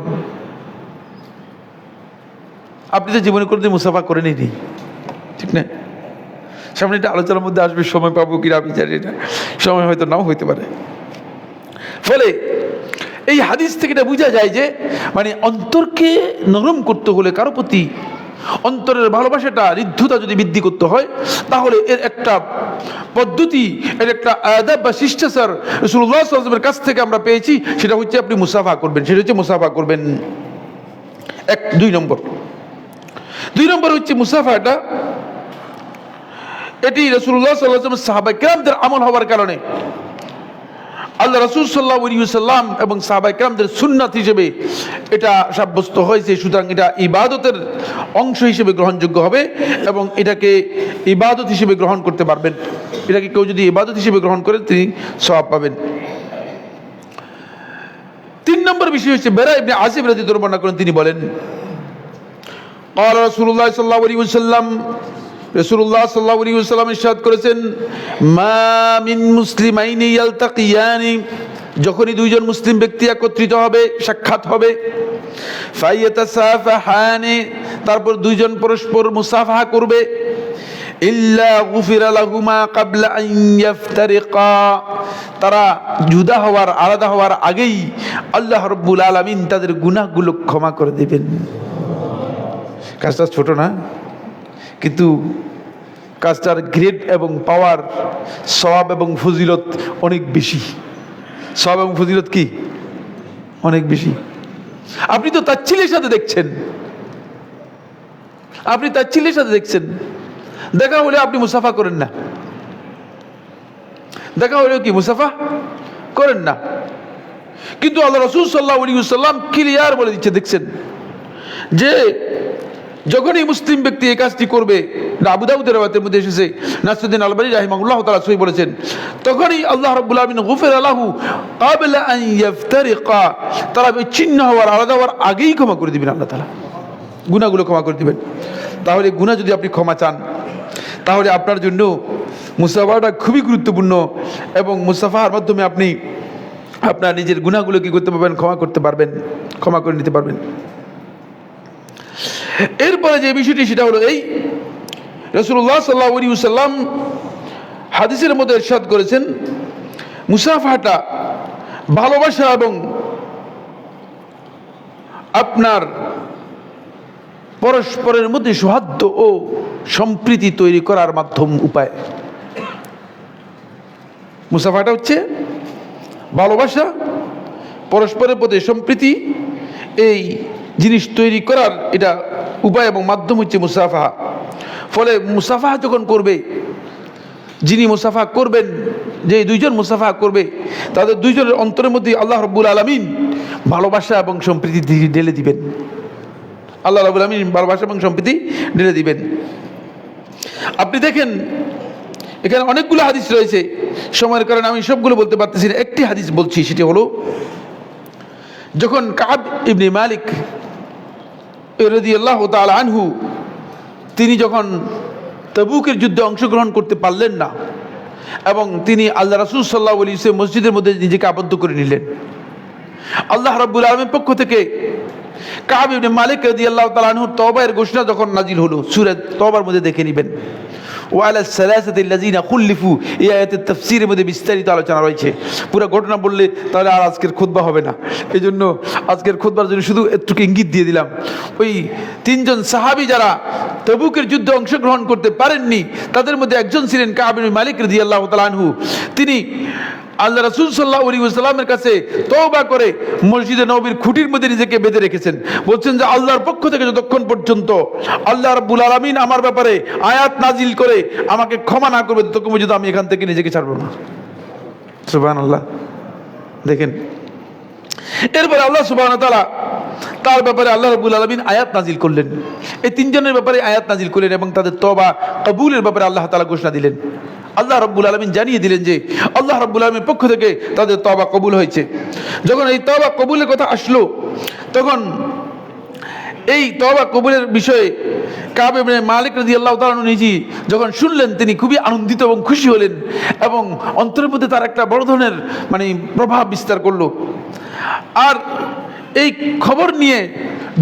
আপনি তো জীবনে কোনোদিন মুসাফা করে নিনি, ঠিক না? সামনে এটা আলোচনার মধ্যে আসবে, সময় পাবো কিনা আমি জানি না, সময় হয়তো নাও হইতে পারে। ফলে এই হাদিস থেকে এটা বোঝা যায় যে মানে অন্তরকে নরম করতে হলে, কারো প্রতি অন্তরের ভালোবাসাটা, ঋদ্ধতা যদি বৃদ্ধি করতে হয়, তাহলে এর একটা পদ্ধতি, এর একটা আদব বা শিষ্টাচার রাসূলুল্লাহ সাল্লাল্লাহু আলাইহি ওয়াসাল্লামের কাছ থেকে আমরা পেয়েছি। সেটা হচ্ছে আপনি মুসাফা করবেন, সেটা হচ্ছে মুসাফা করবেন। দুই নম্বর হচ্ছে মুসাফাটা, এটি রাসূলুল্লাহ সাল্লাল্লাহু আলাইহি ওয়াসাল্লাম সাহাবায়ে কেরামদের আমল হওয়ার কারণে আল্লাহ রাসূল সাল্লাল্লাহু আলাইহি ওয়াসাল্লাম এবং সাহাবায়ে কেরামদের সুন্নাত হিসেবে এটা সাব্যস্ত হয়েছে। সুতরাং এটা ইবাদতের অংশ হিসেবে গ্রহণযোগ্য হবে এবং এটাকে ইবাদত হিসেবে গ্রহণ করতে পারবেন। এটাকে কেউ যদি ইবাদত হিসেবে গ্রহণ করেন তিনি সওয়াব পাবেন। 3 নম্বর বিষয় হচ্ছে বেরা ইবনে আসিম রাদিয়াল্লাহু বর্ণনা করেন, তিনি বলেন قال رسول الله صلى الله عليه وسلم, রাসূলুল্লাহ সাল্লাল্লাহু আলাইহি ওয়াসাল্লাম ইরশাদ করেছেন, মা মিন মুসলিমাইনি ইয়ালতাকিয়ানি, যখনই দুইজন মুসলিম ব্যক্তি একত্রিত হবে, সাক্ষাৎ হবে, ফায়াতাসাফাহানি, তারপর দুইজন পরস্পর মুসাফাহা করবে, ইল্লা গুফিরা লাহুমা ক্বাবলা আন ইফতারিকা, তারা জুদা হওয়ার, আলাদা হওয়ার আগেই আল্লাহ রাব্বুল আলামিন তাদের গুনাহগুলো ক্ষমা করে দেবেন। কাজটা ছোট না, কিন্তু কাজটার গ্রেড এবং পাওয়ার, সওয়াব এবং ফজিলত অনেক বেশি। সওয়াব এবং ফজিলত কি অনেক বেশি। আপনি তো তাচ্ছিলের সাথে দেখছেন, আপনি তাচ্ছিলের সাথে দেখছেন, দেখা হলে আপনি মুসাফা করেন না, দেখা হলেও কি মুসাফা করেন না, কিন্তু আল্লাহ রাসূল সাল্লাল্লাহু আলাইহি ওয়াসাল্লাম ক্লিয়ার বলে দিচ্ছে, দেখছেন যে যখনই মুসলিম ব্যক্তি এই কাজটি করবে, আবু দাউদের riwayতের মধ্যে এসেছে, নাসরুদ্দিন আলবানী রাহিমাহুল্লাহ তাআলা সহিহ বলেছেন, তখনই আল্লাহ রাব্বুল আলামিন গুফিরা লাহু ক্বাবলা আন ইফতারিকা, তারা বিচ্ছিন্ন হওয়ার, আলাদা হওয়ার আগেই ক্ষমা করে দিবেন আল্লাহ তাআলা, গুনাহগুলো ক্ষমা করে দিবেন। তাহলে গুনাহ যদি আপনি ক্ষমা চান, তাহলে আপনার জন্য মুসাফাটা খুবই গুরুত্বপূর্ণ, এবং মুসাফার মাধ্যমে আপনি আপনার নিজের গুনাহগুলো কি করতে পারবেন, ক্ষমা করতে পারবেন, ক্ষমা করে নিতে পারবেন। এরপরে যে বিষয়টি সেটা হলো এই, রাসূলুল্লাহ সাল্লাল্লাহু আলাইহি ওয়াসাল্লাম হাদিসের মধ্যে ইরশাদ করেছেন, মুসাফাহাটা ভালোবাসা এবং আপনার পরস্পরের মধ্যে সৌহার্দ্য ও সম্প্রীতি তৈরি করার মাধ্যম, উপায়। মুসাফাহাটা হচ্ছে ভালোবাসা, পরস্পরের প্রতি সম্প্রীতি, এই জিনিস তৈরি করার এটা উপায় এবং মাধ্যম হচ্ছে মুসাফাহা। ফলে মুসাফাহা যখন করবে, যিনি মুসাফা করবেন, যে দুইজন মুসাফা করবে, তাদের দুইজনের অন্তরের মধ্যে আল্লাহ রাব্বুল আলামিন ভালোবাসা এবং সম্প্রীতি ঢেলে দিবেন। আল্লাহ রাব্বুল আলামিন ভালোবাসা এবং সম্প্রীতি ঢেলে দিবেন। আপনি দেখেন এখানে অনেকগুলো হাদিস রয়েছে, সময়ের কারণে আমি সবগুলো বলতে পারতেছি না, একটি হাদিস বলছি, সেটি হলো যখন কাব ইবনে মালিক রাদিয়াল্লাহু তাআলা আনহু, তিনি যখন তাবুকের যুদ্ধে অংশগ্রহণ করতে পারলেন না, এবং তিনি আল্লাহ রাসূল সাল্লাল্লাহু আলাইহি ওয়াসাল্লাম মসজিদের মধ্যে নিজেকে আবদ্ধ করে নিলেন, আল্লাহ রাব্বুল আলামিনের পক্ষ থেকে কাব ইবনে মালিক রাদিয়াল্লাহু তাআলা আনহু তওবার ঘোষণা যখন নাজিল হলো, সূরা তওবার মধ্যে দেখে নেবেন, ওয়ালা সালাসাতি আল্লাযিনা খুল্লিফু, এই আয়াতের তাফসীরের মধ্যে বিস্তারিত আলোচনা রয়েছে। পুরো ঘটনা বললে তাহলে আর আজকের খুতবা হবে না, এই জন্য আজকের খুতবার জন্য শুধু একটু ইঙ্গিত দিয়ে দিলাম। ওই তিনজন সাহাবী যারা তাবুকের যুদ্ধে অংশগ্রহণ করতে পারেননি, তাদের মধ্যে একজন ছিলেন কাব ইবনে মালিক রাদিয়াল্লাহু তাআলা আনহু। তিনি আল্লাহ রাসূল সাল্লাল্লাহু আলাইহি ওয়াসাল্লামের কাছে তওবা করে মসজিদে নববীর খুঁটির মধ্যে নিজেকে বেঁধে রেখেছেন। বলছেন যে আল্লাহর পক্ষ থেকে যতক্ষণ পর্যন্ত আল্লাহ রাব্বুল আলামিন আমার ব্যাপারে আয়াত নাজিল করে আমাকে ক্ষমা না করবে, ততক্ষণ পর্যন্ত আমি এখান থেকে নিজেকে ছাড়বো না। সুবহানাল্লাহ। দেখেন, এরপরে আল্লাহ সুবহানাহু ওয়া তাআলা তার ব্যাপারে আল্লাহ রাব্বুল আলামিন আয়াত নাজিল করলেন, এই তিনজনের ব্যাপারে আয়াত নাজিল করলেন, এবং তাদের তওবা কবুলের ব্যাপারে আল্লাহ তাআলা ঘোষণা দিলেন। আল্লাহ রাব্বুল আলামিন জানিয়ে দিলেন যে আল্লাহ রাব্বুল আলামিনের পক্ষ থেকে তাদের তওবা কবুল হয়েছে। যখন এই তওবা কবুলের কথা আসলো, তখন এই তওবা কবুলের বিষয়ে কাব ইবনে মালিক রাদিয়াল্লাহু তাআলা নিজে যখন শুনলেন, তিনি খুবই আনন্দিত এবং খুশি হলেন, এবং অন্তরের মধ্যে তার একটা বড় ধরনের প্রভাব বিস্তার করলো। আর এই খবর নিয়ে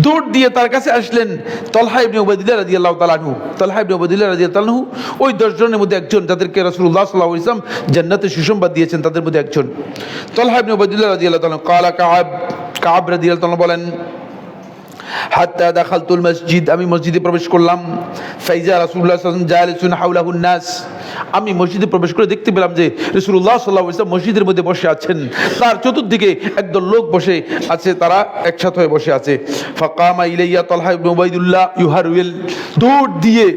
দৌড় দিয়ে তার কাছে আসলেন তালহা ইবনে উবাইদুল্লাহ রাদিয়াল্লাহু তাআলা আনহু। তালহা ইবনে উবাইদুল্লাহ রাদিয়াল্লাহু তাআলা আনহু ওই 10 জনের মধ্যে একজন, যাদেরকে রাসূলুল্লাহ সাল্লাল্লাহু আলাইহি ওয়াসাল্লাম জান্নাতে সুসংবাদ দিয়েছেন, তাদের মধ্যে একজন। তালহা ইবনে উবাইদুল্লাহ রাদিয়াল্লাহু তাআলা ক্বালা কাব রাদিয়াল্লাহু তাআলা বলেন, হাত্তা দাখালতুল মসজিদ, আমি মসজিদে প্রবেশ করলাম, ফাইজা রাসূলুল্লাহ সাল্লাল্লাহু আলাইহি ওয়াসাল্লাম জালিসুন হাওলাহুন নাস, আমি মসজিদে প্রবেশ করে দেখতে পেলাম যে রাসূলুল্লাহ সাল্লাল্লাহু আলাইহি ওয়াসাল্লাম মসজিদের মধ্যে বসে আছেন, তার চতুর্দিকে একদল লোক বসে আছে, তারা একসাথে হয়ে বসে আছে। ফাকামা ইলাইয়া তালহা ইবনে উবাইদুল্লাহ ইউহারউল, দৌড় দিয়ে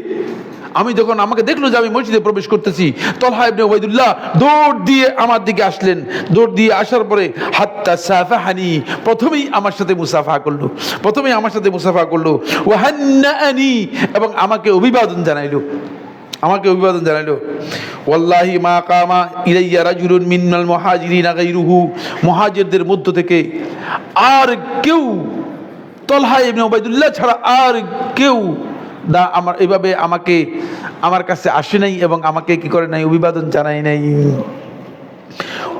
আমি যখন আমাকে দেখলো যে আমি মসজিদে প্রবেশ করতেছি, তালহা ইবনে উবাইদুল্লাহ দৌড় দিয়ে আমার দিকে আসলেন। দৌড় দিয়ে আসার পরে হাত্তা সাফাহানি, প্রথমেই আমার সাথে মুসাফা করলো, ওয়া হান্নাআনি, এবং আমাকে অভিবাদন জানাইলো। আমাকে অভিবাদন জানাইলো। ওয়াল্লাহি মা কামা ইলাইয়া রাজুলুন মিনাল মুহাজিরিনা গায়রুহু, মুহাজিরদের মধ্য থেকে আর কেউ তলহা ইবনে উবাইদুল্লাহ ছাড়া আর কেউ না আমার এভাবে আমাকে আমার কাছে আসে নাই এবং আমাকে কি করে নাই, অভিবাদন জানাই নাই।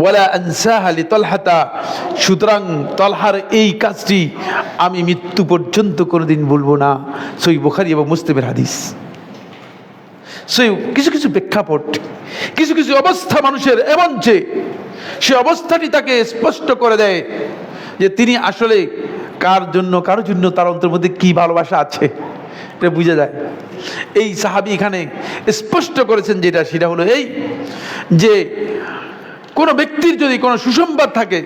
ওয়ালা আনসাহা লিতালহাতা, সুতরাং তলহার এই কাজটি আমি মৃত্যু পর্যন্ত কোনোদিন ভুলবো না। সহিহ বুখারী এবং মুসলিমের হাদিস। সেই কিছু কিছু প্রেক্ষাপট, কিছু কিছু অবস্থা মানুষের এমন যে সে অবস্থাটি তাকে স্পষ্ট করে দেয় যে তিনি আসলে কারোর জন্য তার অন্তরের মধ্যে কি ভালোবাসা আছে, এটা বুঝে যায়। এই সাহাবী এখানে স্পষ্ট করেছেন যেটা, সেটা হলো এই যে কোনো ব্যক্তির যদি কোনো সুসংবাদ থাকে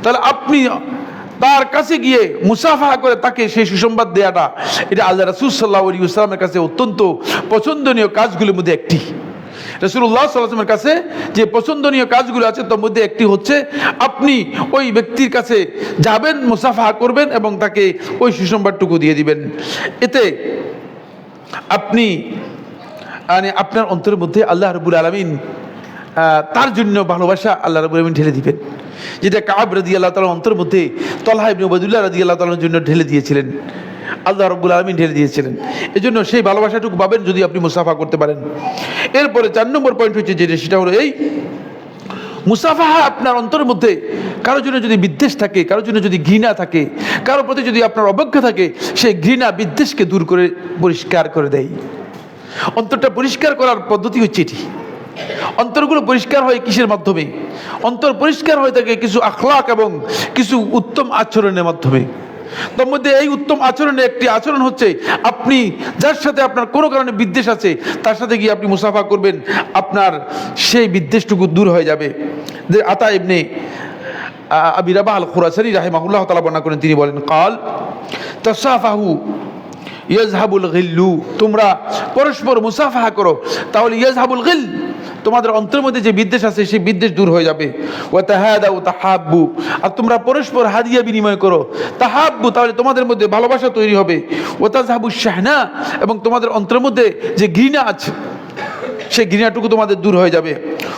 তাহলে আপনি তার কাছে গিয়ে মুসাফাহা করে তাকে সেই সুসংবাদ দেওয়াটা, এটা আল্লাহ রাসূল সাল্লাল্লাহু আলাইহি ওয়াসাল্লামের কাছে অত্যন্ত পছন্দনীয় কাজগুলোর মধ্যে একটি। রাসূলুল্লাহ সাল্লাল্লাহু আলাইহি ওয়াসাল্লামের কাছে যে পছন্দনীয় কাজগুলো আছে তার মধ্যে একটি হচ্ছে আপনি ওই ব্যক্তির কাছে যাবেন, মুসাফাহা করবেন এবং তাকে ওই সুসংবাদটুকু দিয়ে দিবেন। এতে আপনি আপনার অন্তরের মধ্যে আল্লাহ রাব্বুল আলামিন তার জন্য ভালোবাসা আল্লাহ রাব্বুল আলামিন ঢেলে দিবেন, যেটা কাব রাদিয়াল্লাহু তাআলার অন্তরের মধ্যে তলহা ইবনে উবাইদুল্লাহ রাদিয়াল্লাহু তাআলার জন্য ঢেলে দিয়েছিলেন, আল্লাহ রাব্বুল আলামিন ঢেলে দিয়েছিলেন। এজন্য সেই ভালোবাসাটুকু পাবেন যদি আপনি মুসাফা করতে পারেন। এরপরে 4 নম্বর পয়েন্ট হচ্ছে যেটা, সেটা হলো এই মুসাফাহা আপনার অন্তরের মধ্যে কারোর জন্য যদি বিদ্বেষ থাকে, কারোর জন্য যদি ঘৃণা থাকে, কারোর প্রতি যদি আপনার অবজ্ঞা থাকে, সেই ঘৃণা বিদ্বেষকে দূর করে পরিষ্কার করে দেয়। অন্তরটা পরিষ্কার করার পদ্ধতি হচ্ছে এটি। অন্তরগুলো পরিষ্কার হয় কিসের মাধ্যমে? অন্তর পরিষ্কার হয়ে থাকে কিছু আখলাক এবং কিছু উত্তম আচরণের মাধ্যমে। তার মধ্যে এই উত্তম আচরণের একটি আচরণ হচ্ছে আপনি যার সাথে আপনার কোনো কারণে বিদ্বেষ আছে তার সাথে গিয়ে আপনি মুসাফা করবেন, আপনার সেই বিদ্বেষটুকু দূর হয়ে যাবে। যে আতা ইবনে আবি রাবাহ আল খুরাসানি রাহিমাহুল্লাহ তাআলা বর্ণনা করেন, তিনি বলেন কাল তাসাফাহু ইয়াজহাবুল গিল্লু, তোমরা পরস্পর মুসাফাহা করো তাহলে ইয়াজহাবুল গিল, তোমাদের অন্তরের মধ্যে যে বিদ্বেষ আছে সেই বিদ্বেষ দূর হয়ে যাবে। ওয়া তাহাদাউ তাহাব্বু, আর তোমরা পরস্পর হাদিয়া বিনিময় করো, তাহাব্বু, তাহলে তোমাদের মধ্যে ভালোবাসা তৈরি হবে। ওয়া তাযহাবুশ শাহনা, এবং তোমাদের অন্তরের মধ্যে যে ঘৃণা আছে সেই ঘৃণাটুকু তোমাদের দূর হয়ে যাবে।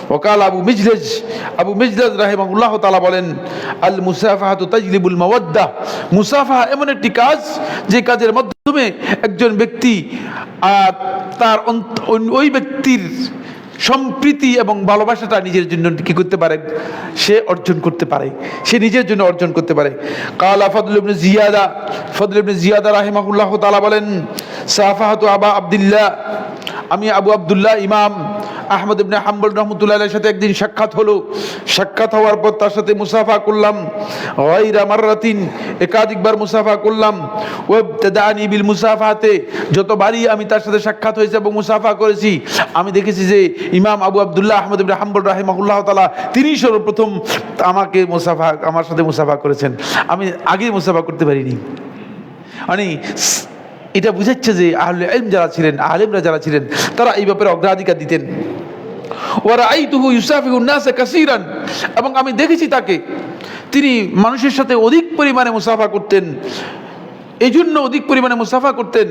ওয়াকাল আবু মিজলাজ রাহিমাহুল্লাহ তাআলা বলেন আল মুসাফাহাতু তাজলিবুল মাওয়াদ্দা, মুসাফাহা এমন একটি কাজ যে কাজের মাধ্যমে একজন ব্যক্তি তার ওই ব্যক্তির সম্প্রীতি এবং ভালোবাসাটা নিজের জন্য কি করতে পারে, সে অর্জন করতে পারে, সে নিজের জন্য অর্জন করতে পারে। কালা ফদল ইবনে জিয়াদা রাহিমাহুল্লাহ তাআলা বলেন সাফাহাতু আবা আব্দুল্লাহ, আমি আবু আব্দুল্লাহ ইমাম আহমদ ইবনে হাম্বল রাহমাতুল্লাহ আলাইহির সাথে একদিন সাক্ষাৎ হলো। সাক্ষাৎ হওয়ার পর তার সাথে মুসাফা করলাম, গায়রা মাররাতিন, একাধিকবার মুসাফা করলাম। ওয়াবতাদানি বিল মুসাফাতে, যতবারই আমি তার সাথে সাক্ষাৎ হয়েছে এবং মুসাফা করেছি আমি দেখেছি যে ইমাম আবু আব্দুল্লাহ আহমদ ইবনে হাম্বল রাহিমাহুল্লাহ তাআলা তিনি সর্বপ্রথম আমার সাথে মুসাফা করেছেন, আমি আগে মুসাফা করতে পারিনি। মানে এটা বুঝাচ্ছে যে আহলে ইলম যারা ছিলেন, আলেমরা যারা ছিলেন, তারা এই ব্যাপারে অগ্রাধিকার দিতেন। ওয়া রাআইতুহু ইউসাফিহু নাস কাসীরান, এবং আমি দেখেছি তাকে, তিনি মানুষের সাথে অধিক পরিমাণে মুসাফা করতেন। এই জন্য অধিক পরিমাণে মুসাফা করতেন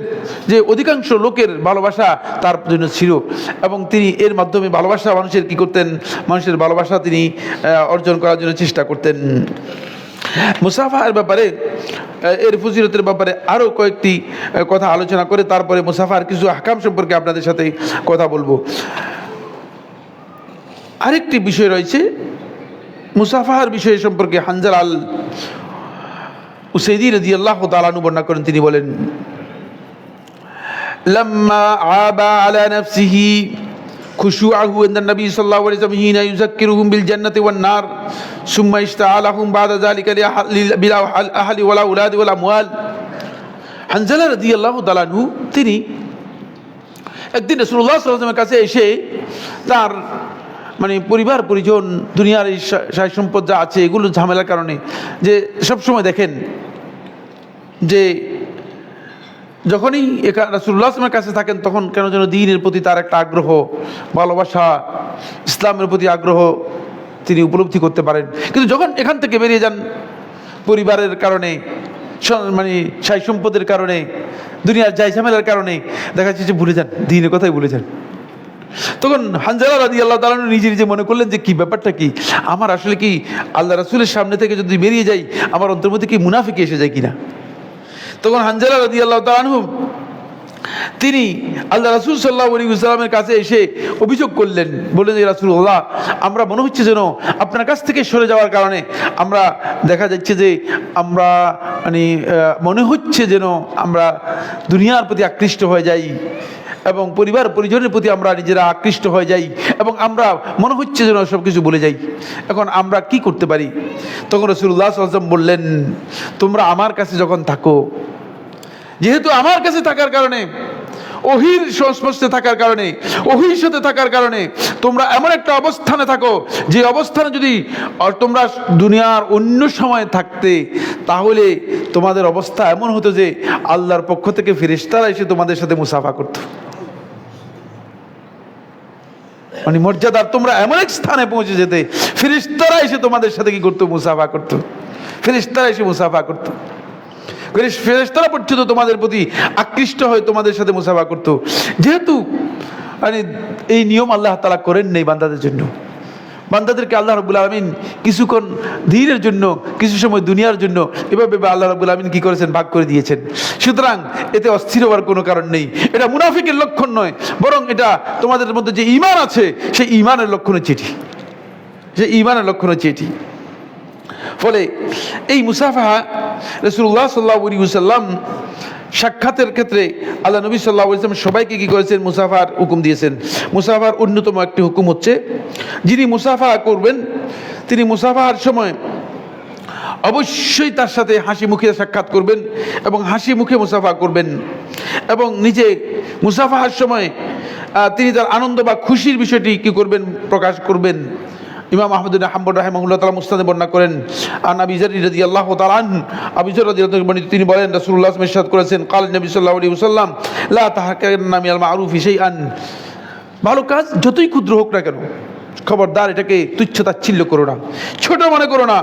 যে অধিকাংশ লোকের ভালোবাসা তার জন্য ছিল, এবং তিনি এর মাধ্যমে ভালোবাসা মানুষের কি করতেন, মানুষের ভালোবাসা তিনি অর্জন করার জন্য চেষ্টা করতেন। মুসাফার ব্যাপারে, এর ফজিলতের ব্যাপারে আরও কয়েকটি কথা আলোচনা করে তারপরে মুসাফার কিছু আহকাম সম্পর্কে আপনাদের সাথে কথা বলবো। আরেকটি বিষয় রয়েছে মুসাফার বিষয় সম্পর্কে। হানজালা আল উসাইদি রাদিয়াল্লাহু তাআলা আনহু বর্ণনা করেন, তিনি বলেন লাম্মা আবা আলা নাফসিহি খুশুআহু ইনদান নবী সাল্লাল্লাহু আলাইহি ওয়াসাল্লাম হিনা ইউযাক্কিরুহুম বিল জান্নাতি ওয়ান নার সুম্মা ইশতাআলাহুম বাদা যালিকা বিলা আহলি ওয়ালা আওলাদি ওয়ালা আমওয়াল। হানজালা রাদিয়াল্লাহু তাআলা আনহু তিনি একদিন রাসূলুল্লাহ সাল্লাল্লাহু আলাইহি ওয়াসাল্লামের কাছে এসে তার পরিবার পরিজন, দুনিয়ার এই সাই সম্পদ যা আছে এগুলো ঝামেলার কারণে, যে সবসময় দেখেন যে যখনই রাসূলুল্লাহ সাল্লাল্লাহু আলাইহি ওয়াসাল্লামের কাছে থাকেন তখন কেন যেন দ্বীনের প্রতি তার একটা আগ্রহ, ভালোবাসা, ইসলামের প্রতি আগ্রহ তিনি উপলব্ধি করতে পারেন। কিন্তু যখন এখান থেকে বেরিয়ে যান পরিবারের কারণে, সাই সম্পদের কারণে, দুনিয়ার যাই ঝামেলার কারণে, দেখা যাচ্ছে যে ভুলে যান, দ্বীনের কথাই ভুলে যান। তখন হানজালা রাদিয়াল্লাহু তাআলা নিজে নিজে মনে করলেন যে কি ব্যাপারটা কি, আমার আসলে কি আল্লাহ রাসূলের সামনে থেকে যদি বেরিয়ে যাই আমার অন্তর মধ্যে কি মুনাফিক এসে যায় কিনা। তখন হানজালা রাদিয়াল্লাহু তাআলা আনহু তিনি আল্লাহ রাসূল সাল্লাল্লাহু আলাইহি ওয়াসাল্লামের কাছে এসে অভিযোগ করলেন, বললেন যে রাসূলুল্লাহ, আমরা মনে হচ্ছে যেন আপনার কাছ থেকে সরে যাওয়ার কারণে আমরা দেখা যাচ্ছে যে আমরা মনে হচ্ছে যেন আমরা দুনিয়ার প্রতি আকৃষ্ট হয়ে যাই এবং পরিবার পরিজনের প্রতি আমরা নিজেরা আকৃষ্ট হয়ে যাই এবং আমরা মনে হচ্ছে যেন সব কিছু বলে যাই, এখন আমরা কি করতে পারি। তখন রাসূলুল্লাহ সাল্লাল্লাহু আলাইহি ওয়াসাল্লাম বললেন, তোমরা আমার কাছে যখন থাকো, যেহেতু আমার কাছে থাকার কারণে, ওহীর সংস্পর্শে থাকার কারণে, ওহীর সাথে থাকার কারণে তোমরা এমন একটা অবস্থানে থাকো যে অবস্থানে যদি তোমরা দুনিয়ার অন্য সময় থাকতে তাহলে তোমাদের অবস্থা এমন হতো যে আল্লাহর পক্ষ থেকে ফেরেশতারা এসে তোমাদের সাথে মুসাফা করত। মর্যাদার তোমরা এমন এক স্থানে পৌঁছে যেতে, ফেরেশতারা এসে তোমাদের সাথে কি করতো, মুসাফা করতো। ফেরেশতারা এসে মুসাফা করতো, ফেরেশতারা পর্যন্ত তোমাদের প্রতি আকৃষ্ট হয়ে তোমাদের সাথে মুসাফা করতো। যেহেতু এই নিয়ম আল্লাহ তাআলা করেন নেই বান্দাদের জন্য, বান্দাদেরকে আল্লাহ রাব্বুল আলামিন কিছুক্ষণ দিনের জন্য, কিছু সময় দুনিয়ার জন্য এভাবে আল্লাহ রাব্বুল আলামিন কি করেছেন, ভাগ করে দিয়েছেন। সুতরাং এতে অস্থির হওয়ার কোনো কারণ নেই। এটা মুনাফিকের লক্ষণ নয়, বরং এটা তোমাদের মধ্যে যে ঈমান আছে সেই ঈমানের লক্ষণের চিঠি, সেই ঈমানের লক্ষণের চিঠি। ফলে এই মুসাফাহা রাসূলুল্লাহ সাল্লাল্লাহু আলাইহি ওয়াসাল্লাম সাক্ষাতের ক্ষেত্রে আল্লাহ নবী সাল্লাল্লাহু আলাইহি ওয়াসাল্লাম সবাইকে কি করেছেন, মুসাফার হুকুম দিয়েছেন। মুসাফার অন্যতম একটি হুকুম হচ্ছে, যিনি মুসাফা করবেন তিনি মুসাফার সময় অবশ্যই তার সাথে হাসি মুখে সাক্ষাৎ করবেন এবং হাসি মুখে মুসাফা করবেন এবং নিজে মুসাফার সময় তিনি তার আনন্দ বা খুশির বিষয়টি কি করবেন, প্রকাশ করবেন। ইমাম আহমদ বিন হাম্বল রাহিমাহুল্লাহ তাআলা মুসনাদে বর্ণনা করেন, আন আবি যর রাদিয়াল্লাহু তাআলা আনহু, আবু যর রাদিয়াল্লাহু তাআলা তিনি বলেন, রাসূলুল্লাহ সাল্লাল্লাহু আলাইহি ওয়াসাল্লাম ইরশাদ করেছেন, ক্বাল নবী সাল্লাল্লাহু আলাইহি ওয়াসাল্লাম, লা তাহকারনা মিনাল মা'রুফি শাইআন, ভালো কাজ যতই ক্ষুদ্র হোক না কেন খবরদার এটাকে তুচ্ছ তাচ্ছিল্য করো না, ছোট মনে করো না।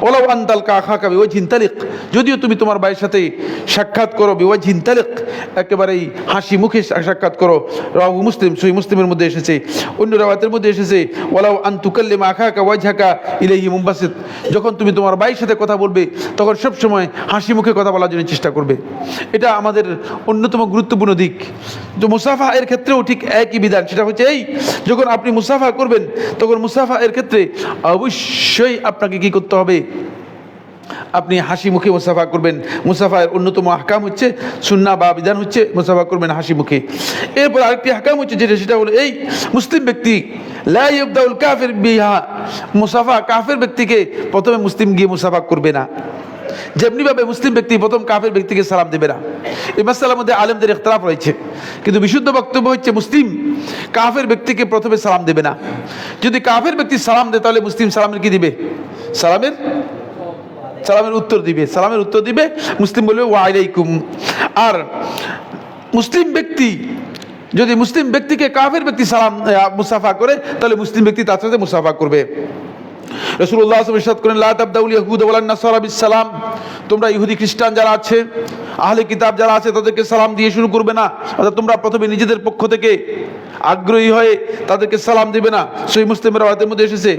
ওলাউ আনতাল কাখাকা বিওয়াজহিন তালিক, যদিও তুমি তোমার ভাইয়ের সাথে সাক্ষাৎ করো বিওয়াজহিন তালিক, একেবারেই হাসি মুখে সাক্ষাৎ করো। রাওয়াহু মুসলিম, সহিহ মুসলিমের মধ্যে এসেছে। অন্য রাওয়াতের মধ্যে এসেছে, ওলাউ আন তুকাল্লিমা আখাকা ওয়াজহাকা ইলাইহি মুনবাসিত, যখন তুমি তোমার ভাইয়ের সাথে কথা বলবে তখন সব সময় হাসি মুখে কথা বলার জন্য চেষ্টা করবে। এটা আমাদের অন্যতম গুরুত্বপূর্ণ দিক। তো মুসাফা এর ক্ষেত্রেও ঠিক একই বিধান, সেটা হচ্ছে এই, যখন আপনি মুসাফা করবেন তখন মুসাফা এর ক্ষেত্রে অবশ্যই আপনাকে কি করতে হবে, আপনি হাসি মুখে মুসাফা করবেন। মুসাফার অন্যতম আহকাম হচ্ছে, সুন্নাহ বা বিধান হচ্ছে মুসাফা করবেন হাসি মুখে। এরপর আরেকটি আহকাম হচ্ছে যেটা, সেটা হলো এই, মুসলিম ব্যক্তি লা ইয়াবদাউল কাফির বিহা, মুসাফা কাফের ব্যক্তিকে প্রথমে মুসলিম গিয়ে মুসাফা করবে না, যেমনিভাবে মুসলিম ব্যক্তি প্রথম কাফের ব্যক্তিকে সালাম দেবে না। এই মাসআলার মধ্যে আলেমদের ইখতিলাফ রয়েছে, কিন্তু বিশুদ্ধ বক্তব্য হচ্ছে মুসলিম কাফের ব্যক্তিকে প্রথমে সালাম দেবে না। যদি কাফের ব্যক্তি সালাম দেয় তাহলে মুসলিম সালামের কি দিবে, সালামের উত্তর দিবে, সালামের উত্তর দিবে। মুসলিম বলবে ওয়া আলাইকুম। আর মুসলিম ব্যক্তি যদি মুসলিম ব্যক্তিকে কাফের ব্যক্তি সালাম মুসাফা করে তাহলে মুসলিম ব্যক্তি তার সাথে মুসাফা করবে। রাসূলুল্লাহ সাল্লাল্লাহু আলাইহি ওয়াসাল্লাম ইরশাদ করেন, লা তাবদাউল ইয়াহুদ ওয়ালান নাসারা বিসসালাম, তোমরা ইহুদি খ্রিস্টান যারা আছে, আহলে কিতাব যারা আছে তাদেরকে সালাম দিয়ে শুরু করবে না। অর্থাৎ তোমরা প্রথমে নিজেদের পক্ষ থেকে আগ্রহী হয়ে তাদেরকে সালাম দিবে না। সহিহ মুসলিমের রাওয়াতের মধ্যে এসেছে,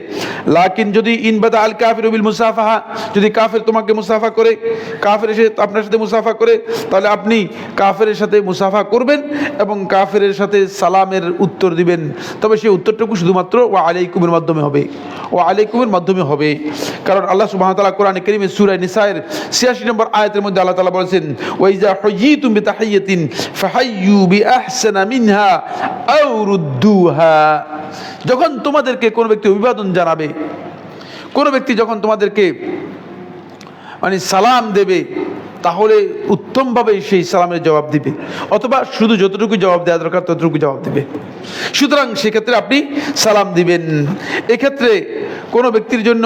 লাকিন যদি ইনবাদা আল কাফিরু বিল মুসাফাহা, যদি কাফের তোমাকে মুসাফা করে, কাফের এসে আপনার সাথে মুসাফা করে, তাহলে আপনি কাফেরের সাথে মুসাফা করবেন এবং কাফেরের সাথে সালামের উত্তর দিবেন। তবে সেই উত্তরটুকু শুধুমাত্র ওয়া আলাইকুমের মাধ্যমে হবে, ওয়া আলাইকুমের মাধ্যমে হবে। কারণ আল্লাহ সুবহানাহু ওয়া তাআলা কোরআনে কারীমের সূরা নিসায়ের ৮৬ নম্বর আয়াতের মধ্যে আল্লাহ তাআলা বলেছেন, ওয়া ইযা হুয়িতুম বিতাহিয়াতিন ফাহাইয়ু বিআহসানা মিনহা আও রুদ্দুহা, যখন তোমাদেরকে কোন ব্যক্তি অভিবাদন জানাবে, কোন ব্যক্তি যখন তোমাদেরকে সালাম দেবে তাহলে উত্তমভাবে সেই সালামের জবাব দিবে, অথবা শুধু যতটুকু জবাব দেওয়া দরকার ততটুকু জবাব দিবে। সুতরাং সেক্ষেত্রে আপনি সালাম দিবেন। এক্ষেত্রে কোনো ব্যক্তির জন্য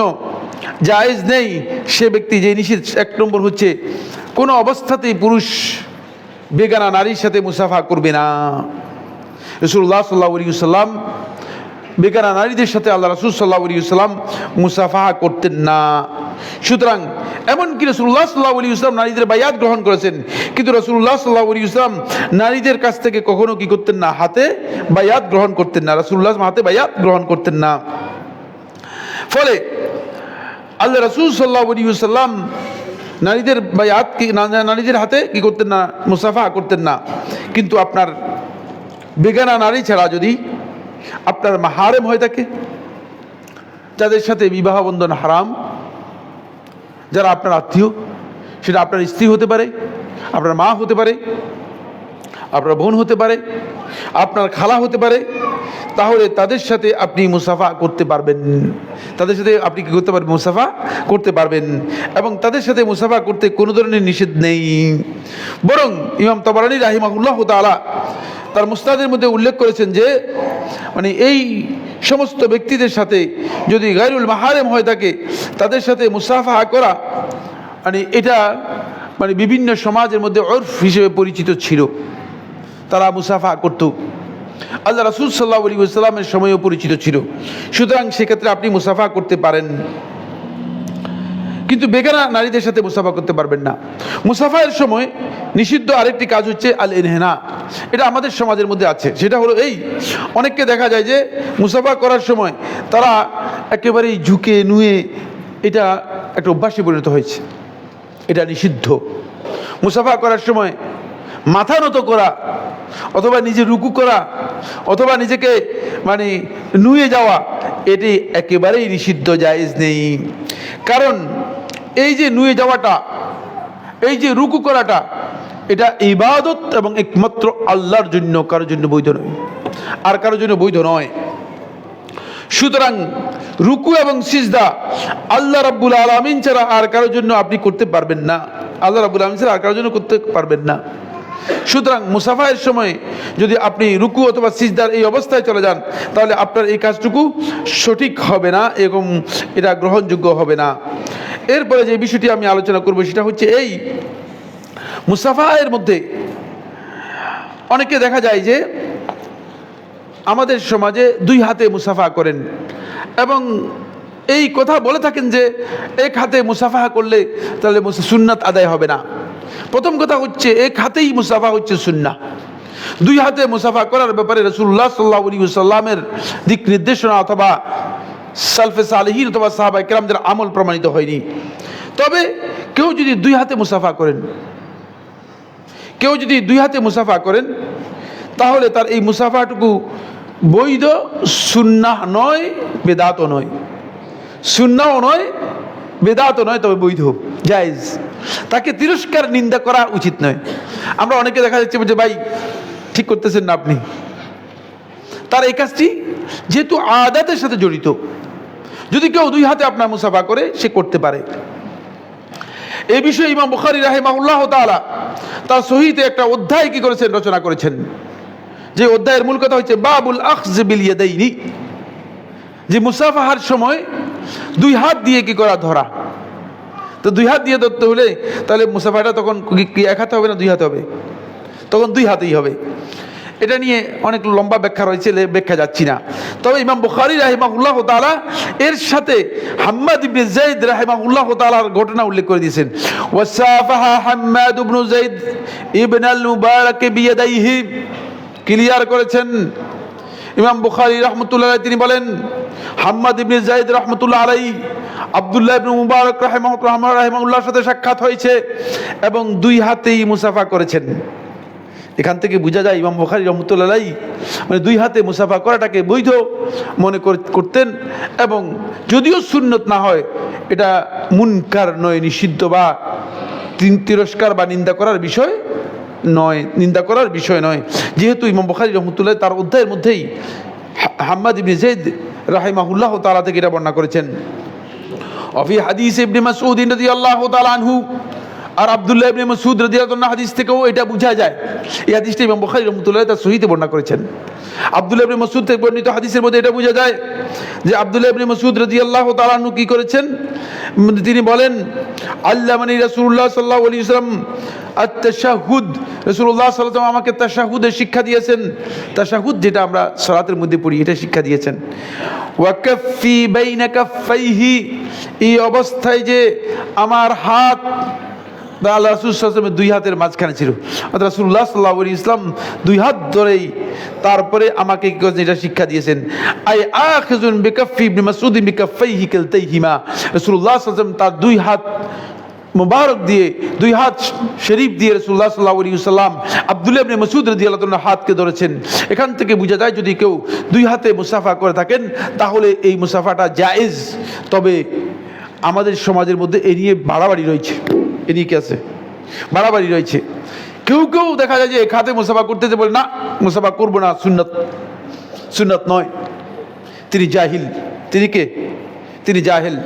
জায়েজ নেই সে ব্যক্তি, যে নিষেধ ১ নম্বর হচ্ছে কোনো অবস্থাতেই পুরুষ বেগানা নারীর সাথে মুসাফা করবে না। রাসূলুল্লাহ সাল্লাল্লাহু আলাইহি ওয়াসাল্লাম বেগানা নারীদের সাথে আল্লাহ রাসূল সাল্লাল্লাহু আলাইহি ওয়াসাল্লাম মুসাফাহা করতেন না। সুতরাং এমনকি রাসূলুল্লাহ সাল্লাল্লাহু আলাইহি ওয়াসাল্লাম নারীদের বায়াত গ্রহণ করেছেন, কিন্তু রাসূলুল্লাহ সাল্লাল্লাহু আলাইহি ওয়াসাল্লাম নারীদের কাছ থেকে কখনো কি করতেন না? হাতে বায়াত গ্রহণ করতেন না। রাসূলুল্লাহ হাতে বায়াত গ্রহণ করতেন না। ফলে আল্লাহ রাসূল সাল্লাল্লাহু আলাইহি ওয়াসাল্লাম নারীদের বায়াত নারীদের হাতে কি করতেন না? মুসাফাহা করতেন না। কিন্তু আপনার বেগানা নারী ছাড়া যদি আপনার মাহারেম হয়ে থাকে, যাদের সাথে বিবাহ বন্ধন হারাম, যারা আপনার আত্মীয়, সেটা আপনার স্ত্রী হতে পারে, আপনার মা হতে পারে, আপনার বোন হতে পারে, আপনার খালা হতে পারে, তাহলে তাদের সাথে আপনি মুসাফা করতে পারবেন। তাদের সাথে আপনি কি করতে পারবেন? মুসাফা করতে পারবেন। এবং তাদের সাথে মুসাফা করতে কোনো ধরনের নিষেধ নেই। বরং ইমাম তাবারানী রাহিমাহুল্লাহ তাআলা তার মুসনাদের মধ্যে উল্লেখ করেছেন যে মানে এই সমস্ত ব্যক্তিদের সাথে যদি গায়রুল মাহারেম হয়ে থাকে, তাদের সাথে মুসাফা করা মানে এটা মানে বিভিন্ন সমাজের মধ্যে উরফ হিসেবে পরিচিত ছিল। তারা মুসাফা করত, আল্লাহ রাসূল সাল্লাল্লাহু আলাইহি ওয়াসাল্লামের সময়ও পরিচিত ছিল। সুতরাং সেক্ষেত্রে আপনি মুসাফা করতে পারেন, কিন্তু বেগানা নারীদের সাথে মুসাফা করতে পারবেন না। মুসাফার সময় নিষিদ্ধ আরেকটি কাজ হচ্ছে আল ইনহিনা। এটা আমাদের সমাজের মধ্যে আছে। সেটা হলো এই, অনেককে দেখা যায় যে মুসাফা করার সময় তারা একেবারেই ঝুঁকে নুয়ে এটা একটা অভ্যাসে পরিণত হয়েছে। এটা নিষিদ্ধ। মুসাফা করার সময় মাথা নত করা অথবা নিজে রুকু করা অথবা নিজেকে মানে নুয়ে যাওয়া, এটি একেবারেই নিষিদ্ধ, জায়েজ নেই। কারণ এই যে নুয়ে যাওয়াটা, এই যে রুকু করাটা, এটা ইবাদত এবং একমাত্র আল্লাহর জন্য, কারোর জন্য বৈধ নয়, আর কারোর জন্য বৈধ নয়। সুতরাং রুকু এবং সিজদা আল্লাহ রাব্বুল আলামিন ছাড়া আর কারোর জন্য আপনি করতে পারবেন না। আল্লাহ রাব্বুল আলামিন ছাড়া আর কারোর জন্য করতে পারবেন না। সুতরাং মুসাফাহের সময় যদি আপনি রুকু অথবা সিজদার এই অবস্থায় চলে যান, তাহলে আপনার এই কাজটুকু সঠিক হবে না এবং এটা গ্রহণযোগ্য হবে না। এরপরে যে বিষয়টি আমি আলোচনা করব সেটা হচ্ছে এই, মুসাফাহের মধ্যে অনেকে দেখা যায় যে আমাদের সমাজে দুই হাতে মুসাফা করেন এবং এই কথা বলে থাকেন যে এক হাতে মুসাফা করলে তাহলে সুন্নাত আদায় হবে না। প্রথম কথা হচ্ছে এক হাতেই মুসাফা হচ্ছে সুন্নাহ। দুই হাতে মুসাফা করার ব্যাপারে রাসূলুল্লাহ সাল্লাল্লাহু আলাইহি ওয়াসাল্লামের দিক নির্দেশনা অথবা সালফে সালেহিন অথবা সাহাবায়ে কেরামদের আমল প্রমাণিত হয়নি। তবে কেউ যদি দুই হাতে মুসাফা করেন, কেউ যদি দুই হাতে মুসাফা করেন, তাহলে তার এই মুসাফাটুকু বৈধ, সুন্নাহ নয়, বেদাতও নয়। সুন্নাহও নয়, বেদাতও নয়, তবে বৈধ, জায়েজ। তাকে তিরস্কার, নিন্দা করা উচিত নয়। আমরা অনেকে দেখা যাচ্ছে যে ভাই ঠিক করতেছেন না আপনি, তার এই কাজটি যেহেতু আদাতের সাথে জড়িত, যদি কেউ দুই হাতে আপনার মুসাফা করে সে করতে পারে। এই বিষয়ে ইমাম বুখারী রাহিমাহুল্লাহ তাআলা তার সহিতে একটা অধ্যায় কি করেছেন, রচনা করেছেন। যে অধ্যায়ের মূল কথা হচ্ছে বাবুল আখয বিল ইয়াদাইনি, যে মুসাফাহার সময় দুই হাত দিয়ে কি করা, ধরা। তো দুই হাত দিয়ে ধরতে হলে তাহলে মুসাফাটা তখন কি এক হাতে হবে না দুই হাতে হবে? তখন দুই হাতেই হবে। এটা নিয়ে অনেক লম্বা ব্যাখ্যা রয়েছে, ব্যাখ্যা যাচ্ছি না। তবে ইমাম বুখারী রাহিমাহুল্লাহ তাআলা এর সাথে হাম্মাদ ইবনে যায়েদ রাহিমাহুল্লাহ তাআলার ঘটনা উল্লেখ করে দিয়েছেন। ওয়াসাফাহা হাম্মাদ ইবনে যায়েদ ইবনে আল মুবারাক বিয়াদাইহি, ক্লিয়ার করেছেন ইমাম বুখারী রাহমাতুল্লাহ আলাইহি। তিনি বলেন হাম্মাদ ইবনে যায়েদ রাহমাতুল্লাহ আলাইহি আব্দুল্লাহ ইবনে মুবারক রাহিমাহুল্লাহর সাথে সাক্ষাৎ হয়েছে এবং দুই হাতেই মুসাফা করেছেন। এখান থেকে বোঝা যায় ইমাম বুখারী রাহমাতুল্লাহ আলাইহি মানে দুই হাতে মুসাফা করাটাকে বৈধ মনে করতেন, এবং যদিও সুন্নত না হয়, এটা মুনকার নয়, নিষিদ্ধ বা তিরস্কার বা নিন্দা করার বিষয় নয়, নিন্দা করার বিষয় নয়। যেহেতু ইমাম বুখারী রাহমাতুল্লাহ তার অধ্যায়ের মধ্যেই হাম্মাদ ইবনে যায়েদ রাহিমাহুল্লাহ তাআলা থেকে এটা বর্ণনা করেছেন। অফি হাদিস ইবনে মাসউদ রাদিয়াল্লাহু তাআলা আনহু, আর আব্দুল্লাহ ইবনে মাসউদ রাদিয়াল্লাহু আনহু হাদিস থেকেও এটা বোঝা যায়। এই হাদিসটি ইমাম বুখারী রাহমাতুল্লাহ তার সহিহে বর্ণনা করেছেন। আব্দুল্লাহ ইবনে মাসউদ থেকে বর্ণিত হাদিসের মধ্যে এটা বোঝা যায় যে আব্দুল্লাহ ইবনে মাসউদ রাদিয়াল্লাহু তাআলা আনহু কি করেছেন, তিনি বলেন, আল্লামানি রাসূলুল্লাহ সাল্লাল্লাহু আলাইহি ওয়াসাল্লাম আত-তাশাহুদ, রাসূলুল্লাহ সাল্লাল্লাহু আলাইহি ওয়াসাল্লাম আমাকে তাশাহুদের শিক্ষা দিয়েছেন। তাশাহুদ যেটা আমরা সালাতের মধ্যে পড়ি, এটা শিক্ষা দিয়েছেন। ওয়া কাফফি বাইনা কাফফাইহি, এই অবস্থায় যে আমার হাত আল্লাহ রাসূল সাল্লাল্লাহু আলাইহি ওয়াসাল্লামের দুই হাতের মাঝখানে ছিল, অর্থাৎ রাসূলুল্লাহ সাল্লাল্লাহু আলাইহি ওয়াসাল্লাম দুই হাত ধরেই তারপরে আমাকে এটা শিক্ষা দিয়েছেন। আই আখিযুন বিকাফফি ইবনে মাসউদ বিকাফফাইহি কিলতাইহিমা, রাসূলুল্লাহ সাল্লাল্লাহু আলাইহি ওয়াসাল্লাম তার দুই হাত মুবারক দিয়ে, দুই হাত শরীফ দিয়ে রাসূলুল্লাহ সাল্লাল্লাহু আলাইহি ওয়াসাল্লাম আব্দুল্লাহ ইবনে মাসউদ রাদিয়াল্লাহু তাআলা হাতকে ধরেছেন। এখান থেকে বোঝা যায় যদি কেউ দুই হাতে মুসাফা করে থাকেন তাহলে এই মুসাফাটা জায়েজ। তবে আমাদের সমাজের মধ্যে এ নিয়ে বাড়াবাড়ি রয়েছে, এ নিয়ে কি আছে, বাড়াবাড়ি রয়েছে। কেউ কেউ দেখা যায় যে এক হাতে মুসাফা করতে যে বলে না মুসাফা করবো না, সুন্নত, সুন্নত নয়। তিনি জাহিল। তিনি কে? তিনি জাহিল।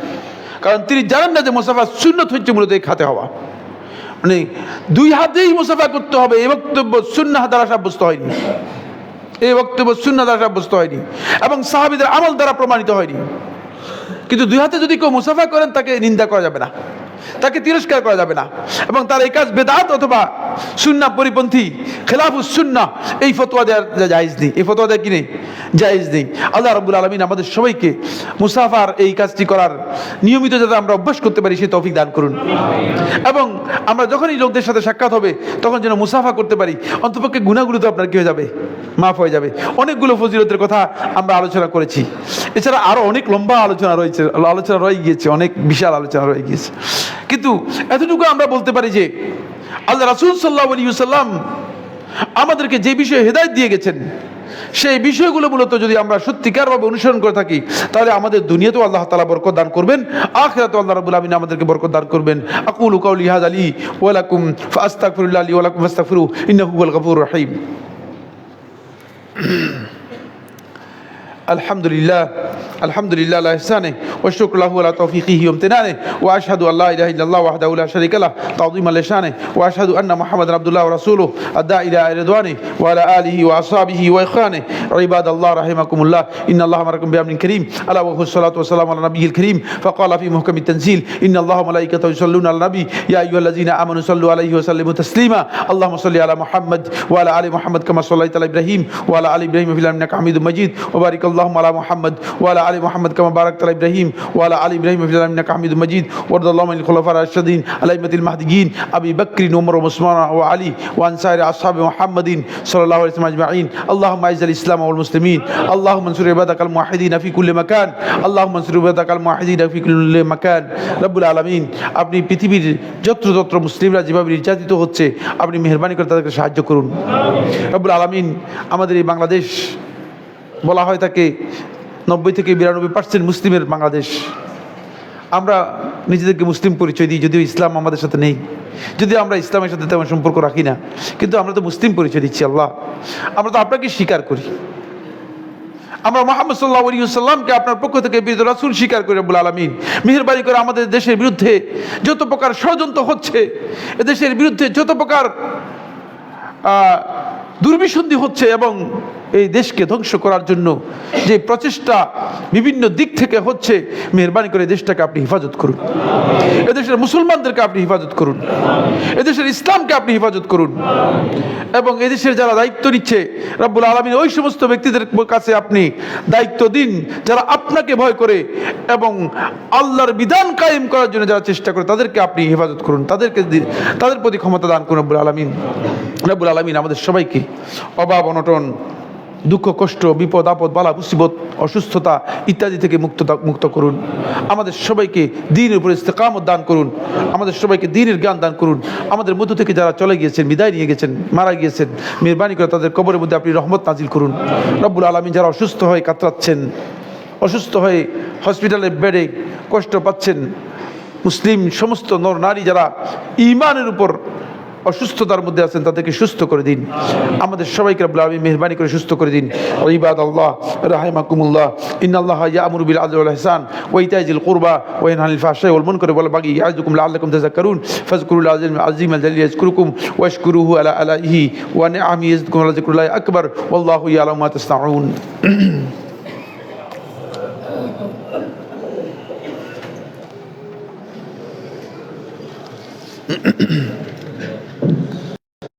কারণ তিনি জানেন না যে মুসাফা সুন্নত হচ্ছে মূলত এক হাতে হওয়া, মানে দুই হাতেই মুসাফা করতে হবে। এই বক্তব্য সুন্নাহ দ্বারা সাব্যস্ত হয়নি, এই বক্তব্য সুন্নাহ দ্বারা সাব্যস্ত হয়নি এবং সাহাবীদের আমল দ্বারা প্রমাণিত হয়নি। কিন্তু দুই হাতে যদি কেউ মুসাফা করেন তাকে নিন্দা করা যাবে না, তাকে তিরস্কার করা যাবে না, এবং তার এই কাজ বেদাত অথবা সুন্নাহ পরিপন্থী, খেলাফুস সুন্নাহ, এই ফতোয়া দেওয়ার জায়েজ নেই। এই ফতোয়া দেওয়া কি নেই? জায়েজ নেই। আল্লাহ রাব্বুল আলামিন আমাদের সবাইকে মুসাফার এই কাজটি করার নিয়মিত যাতে আমরা অভ্যাস করতে পারি সেই তৌফিক দান করুন। এবং আমরা যখনই লোকদের সাথে সাক্ষাৎ হবে তখন যেন মুসাফা করতে পারি, অন্তপক্ষে গুনাহগুলো তো আপনার কি হয়ে যাবে, মাফ হয়ে যাবে। অনেকগুলো ফজিলতের কথা আমরা আলোচনা করেছি, এছাড়া আরো অনেক লম্বা আলোচনা রয়েছে, আলোচনা রয়ে গিয়েছে, অনেক বিশাল আলোচনা রয়ে গিয়েছে। কিন্তু এতটুকু আমরা বলতে পারি যে আল্লাহ রাসূল সাল্লাল্লাহু আলাইহি ওয়াসাল্লাম আমাদেরকে যে বিষয়ে হেদায়েত দিয়ে গেছেন সেই বিষয়গুলো মূলত যদি আমরা সত্যিকারভাবে অনুসরণ করে থাকি তাহলে আমাদের দুনিয়াতেও আল্লাহ তাআলা বরকত দান করবেন, আখিরাতেও আল্লাহ রাব্বুল আলামিন আমাদেরকে বরকত দান করবেন। আকুলু কাউলি হাযা লি ওয়া লাকুম ফাস্তাগফিরুল্লাহ লি ওয়া লাকুম ফাস্তাগফিরু ইন্নাহু হুয়াল গফুরুর রহিম। আলহামদুলিল্লাহ, আলহামদুলিল্লাহ আলা ইহসানিহি ওয়া শুকরু লাহু আলা তাওফীকিহি ওয়া ইমতিনানিহি ওয়া আশহাদু আল্লা ইলাহা ইল্লাল্লাহ ওয়াহদাহু লা শারীকা লাহু তা'যীমান লিশানিহি ওয়া আশহাদু আন্না মুহাম্মাদান আবদুল্লাহি ওয়া রাসূলুহু আদ-দাঈ ইলা রিদওয়ানিহি ওয়া আলা আলিহি ওয়া আসহাবিহি ওয়া ইখওয়ানিহি ইবাদাল্লাহ রাহিমাকুমুল্লাহ ইন্নাল্লাহা মা'আকুম বিআমরিন কারীম আলা ওয়া সাল্লাতু ওয়া সালামু আলা নাবিয়িল কারীম ফাকালা ফি মুহকামিত তানজিল ইন্নাল্লাহা ওয়া মালাইকাতাহু ইউসাল্লুনা আলান নাবী ইয়া আইয়ুহাল্লাযীনা আমানু সাল্লু আলাইহি ওয়া সাল্লিমু তাসলিমা আল্লাহুম্মা সাল্লি আলা মুহাম্মাদ ওয়া আলা আলি মুহাম্মাদ কামা সাল্লাইতা আলা ইব্রাহিম ওয়া আলা আলি ইব্রাহিম ফিল আলামিন ইন্নাকা হামিদুম মাজিদ ওয়া বারিক আল্লাহুম্মা আলা মুহাম্মাদ ওয়া আলা আলি মুহাম্মাদ কামা বারাকতা আলা ইব্রাহিম ওয়া আলা আলি ইব্রাহিম ফিল আলামিন ইন্নাকা হামিদুম মাজিদ ওয়ারদাল্লাহু আনিল খুলাফার রাশিদিন আলাইহিল মাহদিয়িন আবি বকর ওমর ওসমান ওয়া আলী ওয়া আনসারি আসহাবি মুহাম্মাদিন সাল্লাল্লাহু আলাইহি ওয়াসাল্লাম আজমাইন আল্লাহুম্মা আইজিল ইসলাম ওয়াল মুসলিমিন আল্লাহুম্মা আনসুর ইবাদাকাল মুওয়াহিদিন ফি কুল্লি মাকান আল্লাহুম্মা আনসুর ইবাদাকাল মুওয়াহিদিন ফি কুল্লি মাকান। রব্বুল আলামিন, আপনি পৃথিবীর যত্র মুসলিমরা যেভাবে নির্যাতিত হচ্ছে আপনি মেহেরবানি করে তাদেরকে সাহায্য করুন। রব্বুল আলামিন, আমাদের এই বাংলাদেশ বলা হয় থাকে 90 থেকে 92% মুসলিমের বাংলাদেশ। আমরা নিজেদেরকে মুসলিম পরিচয় দিই, যদিও ইসলাম আমাদের সাথে নেই, যদিও আমরা ইসলামের সাথে তেমন সম্পর্ক রাখি না, কিন্তু আমরা তো মুসলিম পরিচয় দিচ্ছি। আল্লাহ, আমরা তো আপনাকে স্বীকার করি, আমরা মুহাম্মদ সাল্লাল্লাহু আলাইহি ওয়াসাল্লামকে আপনার পক্ষ থেকে প্রেরিত রাসূল স্বীকার করি। রব্বুল আলামিন, মেহেরবানি করে আমাদের দেশের বিরুদ্ধে যত প্রকার ষড়যন্ত্র হচ্ছে, এদেশের বিরুদ্ধে যত প্রকার দুর্বিসন্ধি হচ্ছে এবং এই দেশকে ধ্বংস করার জন্য যে প্রচেষ্টা বিভিন্ন দিক থেকে হচ্ছে, মেহেরবানি করে দেশটাকে আপনি হেফাজত করুন, এদেশের মুসলমানদেরকে আপনি হেফাজত করুন, এদেশের ইসলামকে আপনি হেফাজত করুন, এবং এদেশের যারা দায়িত্ব নিচ্ছে রব্বুল আলামিন ওই সমস্ত ব্যক্তিদের কাছে আপনি দায়িত্ব দিন যারা আপনাকে ভয় করে এবং আল্লাহর বিধান কায়েম করার জন্য যারা চেষ্টা করে, তাদেরকে আপনি হেফাজত করুন, তাদের প্রতি ক্ষমতা দান করুন। রব্বুল আলামিন, রব্বুল আলামিন আমাদের সবাইকে অভাব অনটন, দুঃখ কষ্ট, বিপদ আপদ, বালা মুসিবত, অসুস্থতা ইত্যাদি থেকে মুক্ত করুন। আমাদের সবাইকে দ্বীনের উপর ইস্তেকামত দান করুন, আমাদের সবাইকে দ্বীনের জ্ঞান দান করুন। আমাদের মধ্য থেকে যারা চলে গিয়েছেন, বিদায় নিয়ে গেছেন, মারা গিয়েছেন, মেহেরবানি করে তাদের কবরের মধ্যে আপনি রহমত নাজিল করুন। রব্বুল আলামিন, যারা অসুস্থ হয়ে কাতরাচ্ছেন, অসুস্থ হয়ে হসপিটালের বেডে কষ্ট পাচ্ছেন, মুসলিম সমস্ত নর নারী যারা ঈমানের উপর অসুস্থতার মধ্যে আছেন, তাদেরকে সুস্থ করে দিন। আমাদের সবাইকে রব্বুল আলামিন মেহেরবানি করে সুস্থ করে দিন। ইবাদাল্লাহ রাহিমাকুমুল্লাহ, ইন্নাল্লাহা ইয়া'মুরু বিল আদলি ওয়াল ইহসান ওয়া ইতাইজিল কুরবা ওয়া ইয়ানহা আনিল ফাহশাই ওয়াল মুনকারি ওয়াল বাগই ইয়া'iযুকুম লাআল্লাকুম তাযাক্কারুন ফাযকুরুল্লাহ আযীমাল জালিল ইয়াযকুরুকুম ওয়াশকুরুহু আলা আলাইহি ওয়া নি'আমিহি ইয়াজিদকুম ওয়া লাযিকরুল্লাহি আকবার ওয়াল্লাহু ইয়া'লামু মা তাসনাউন।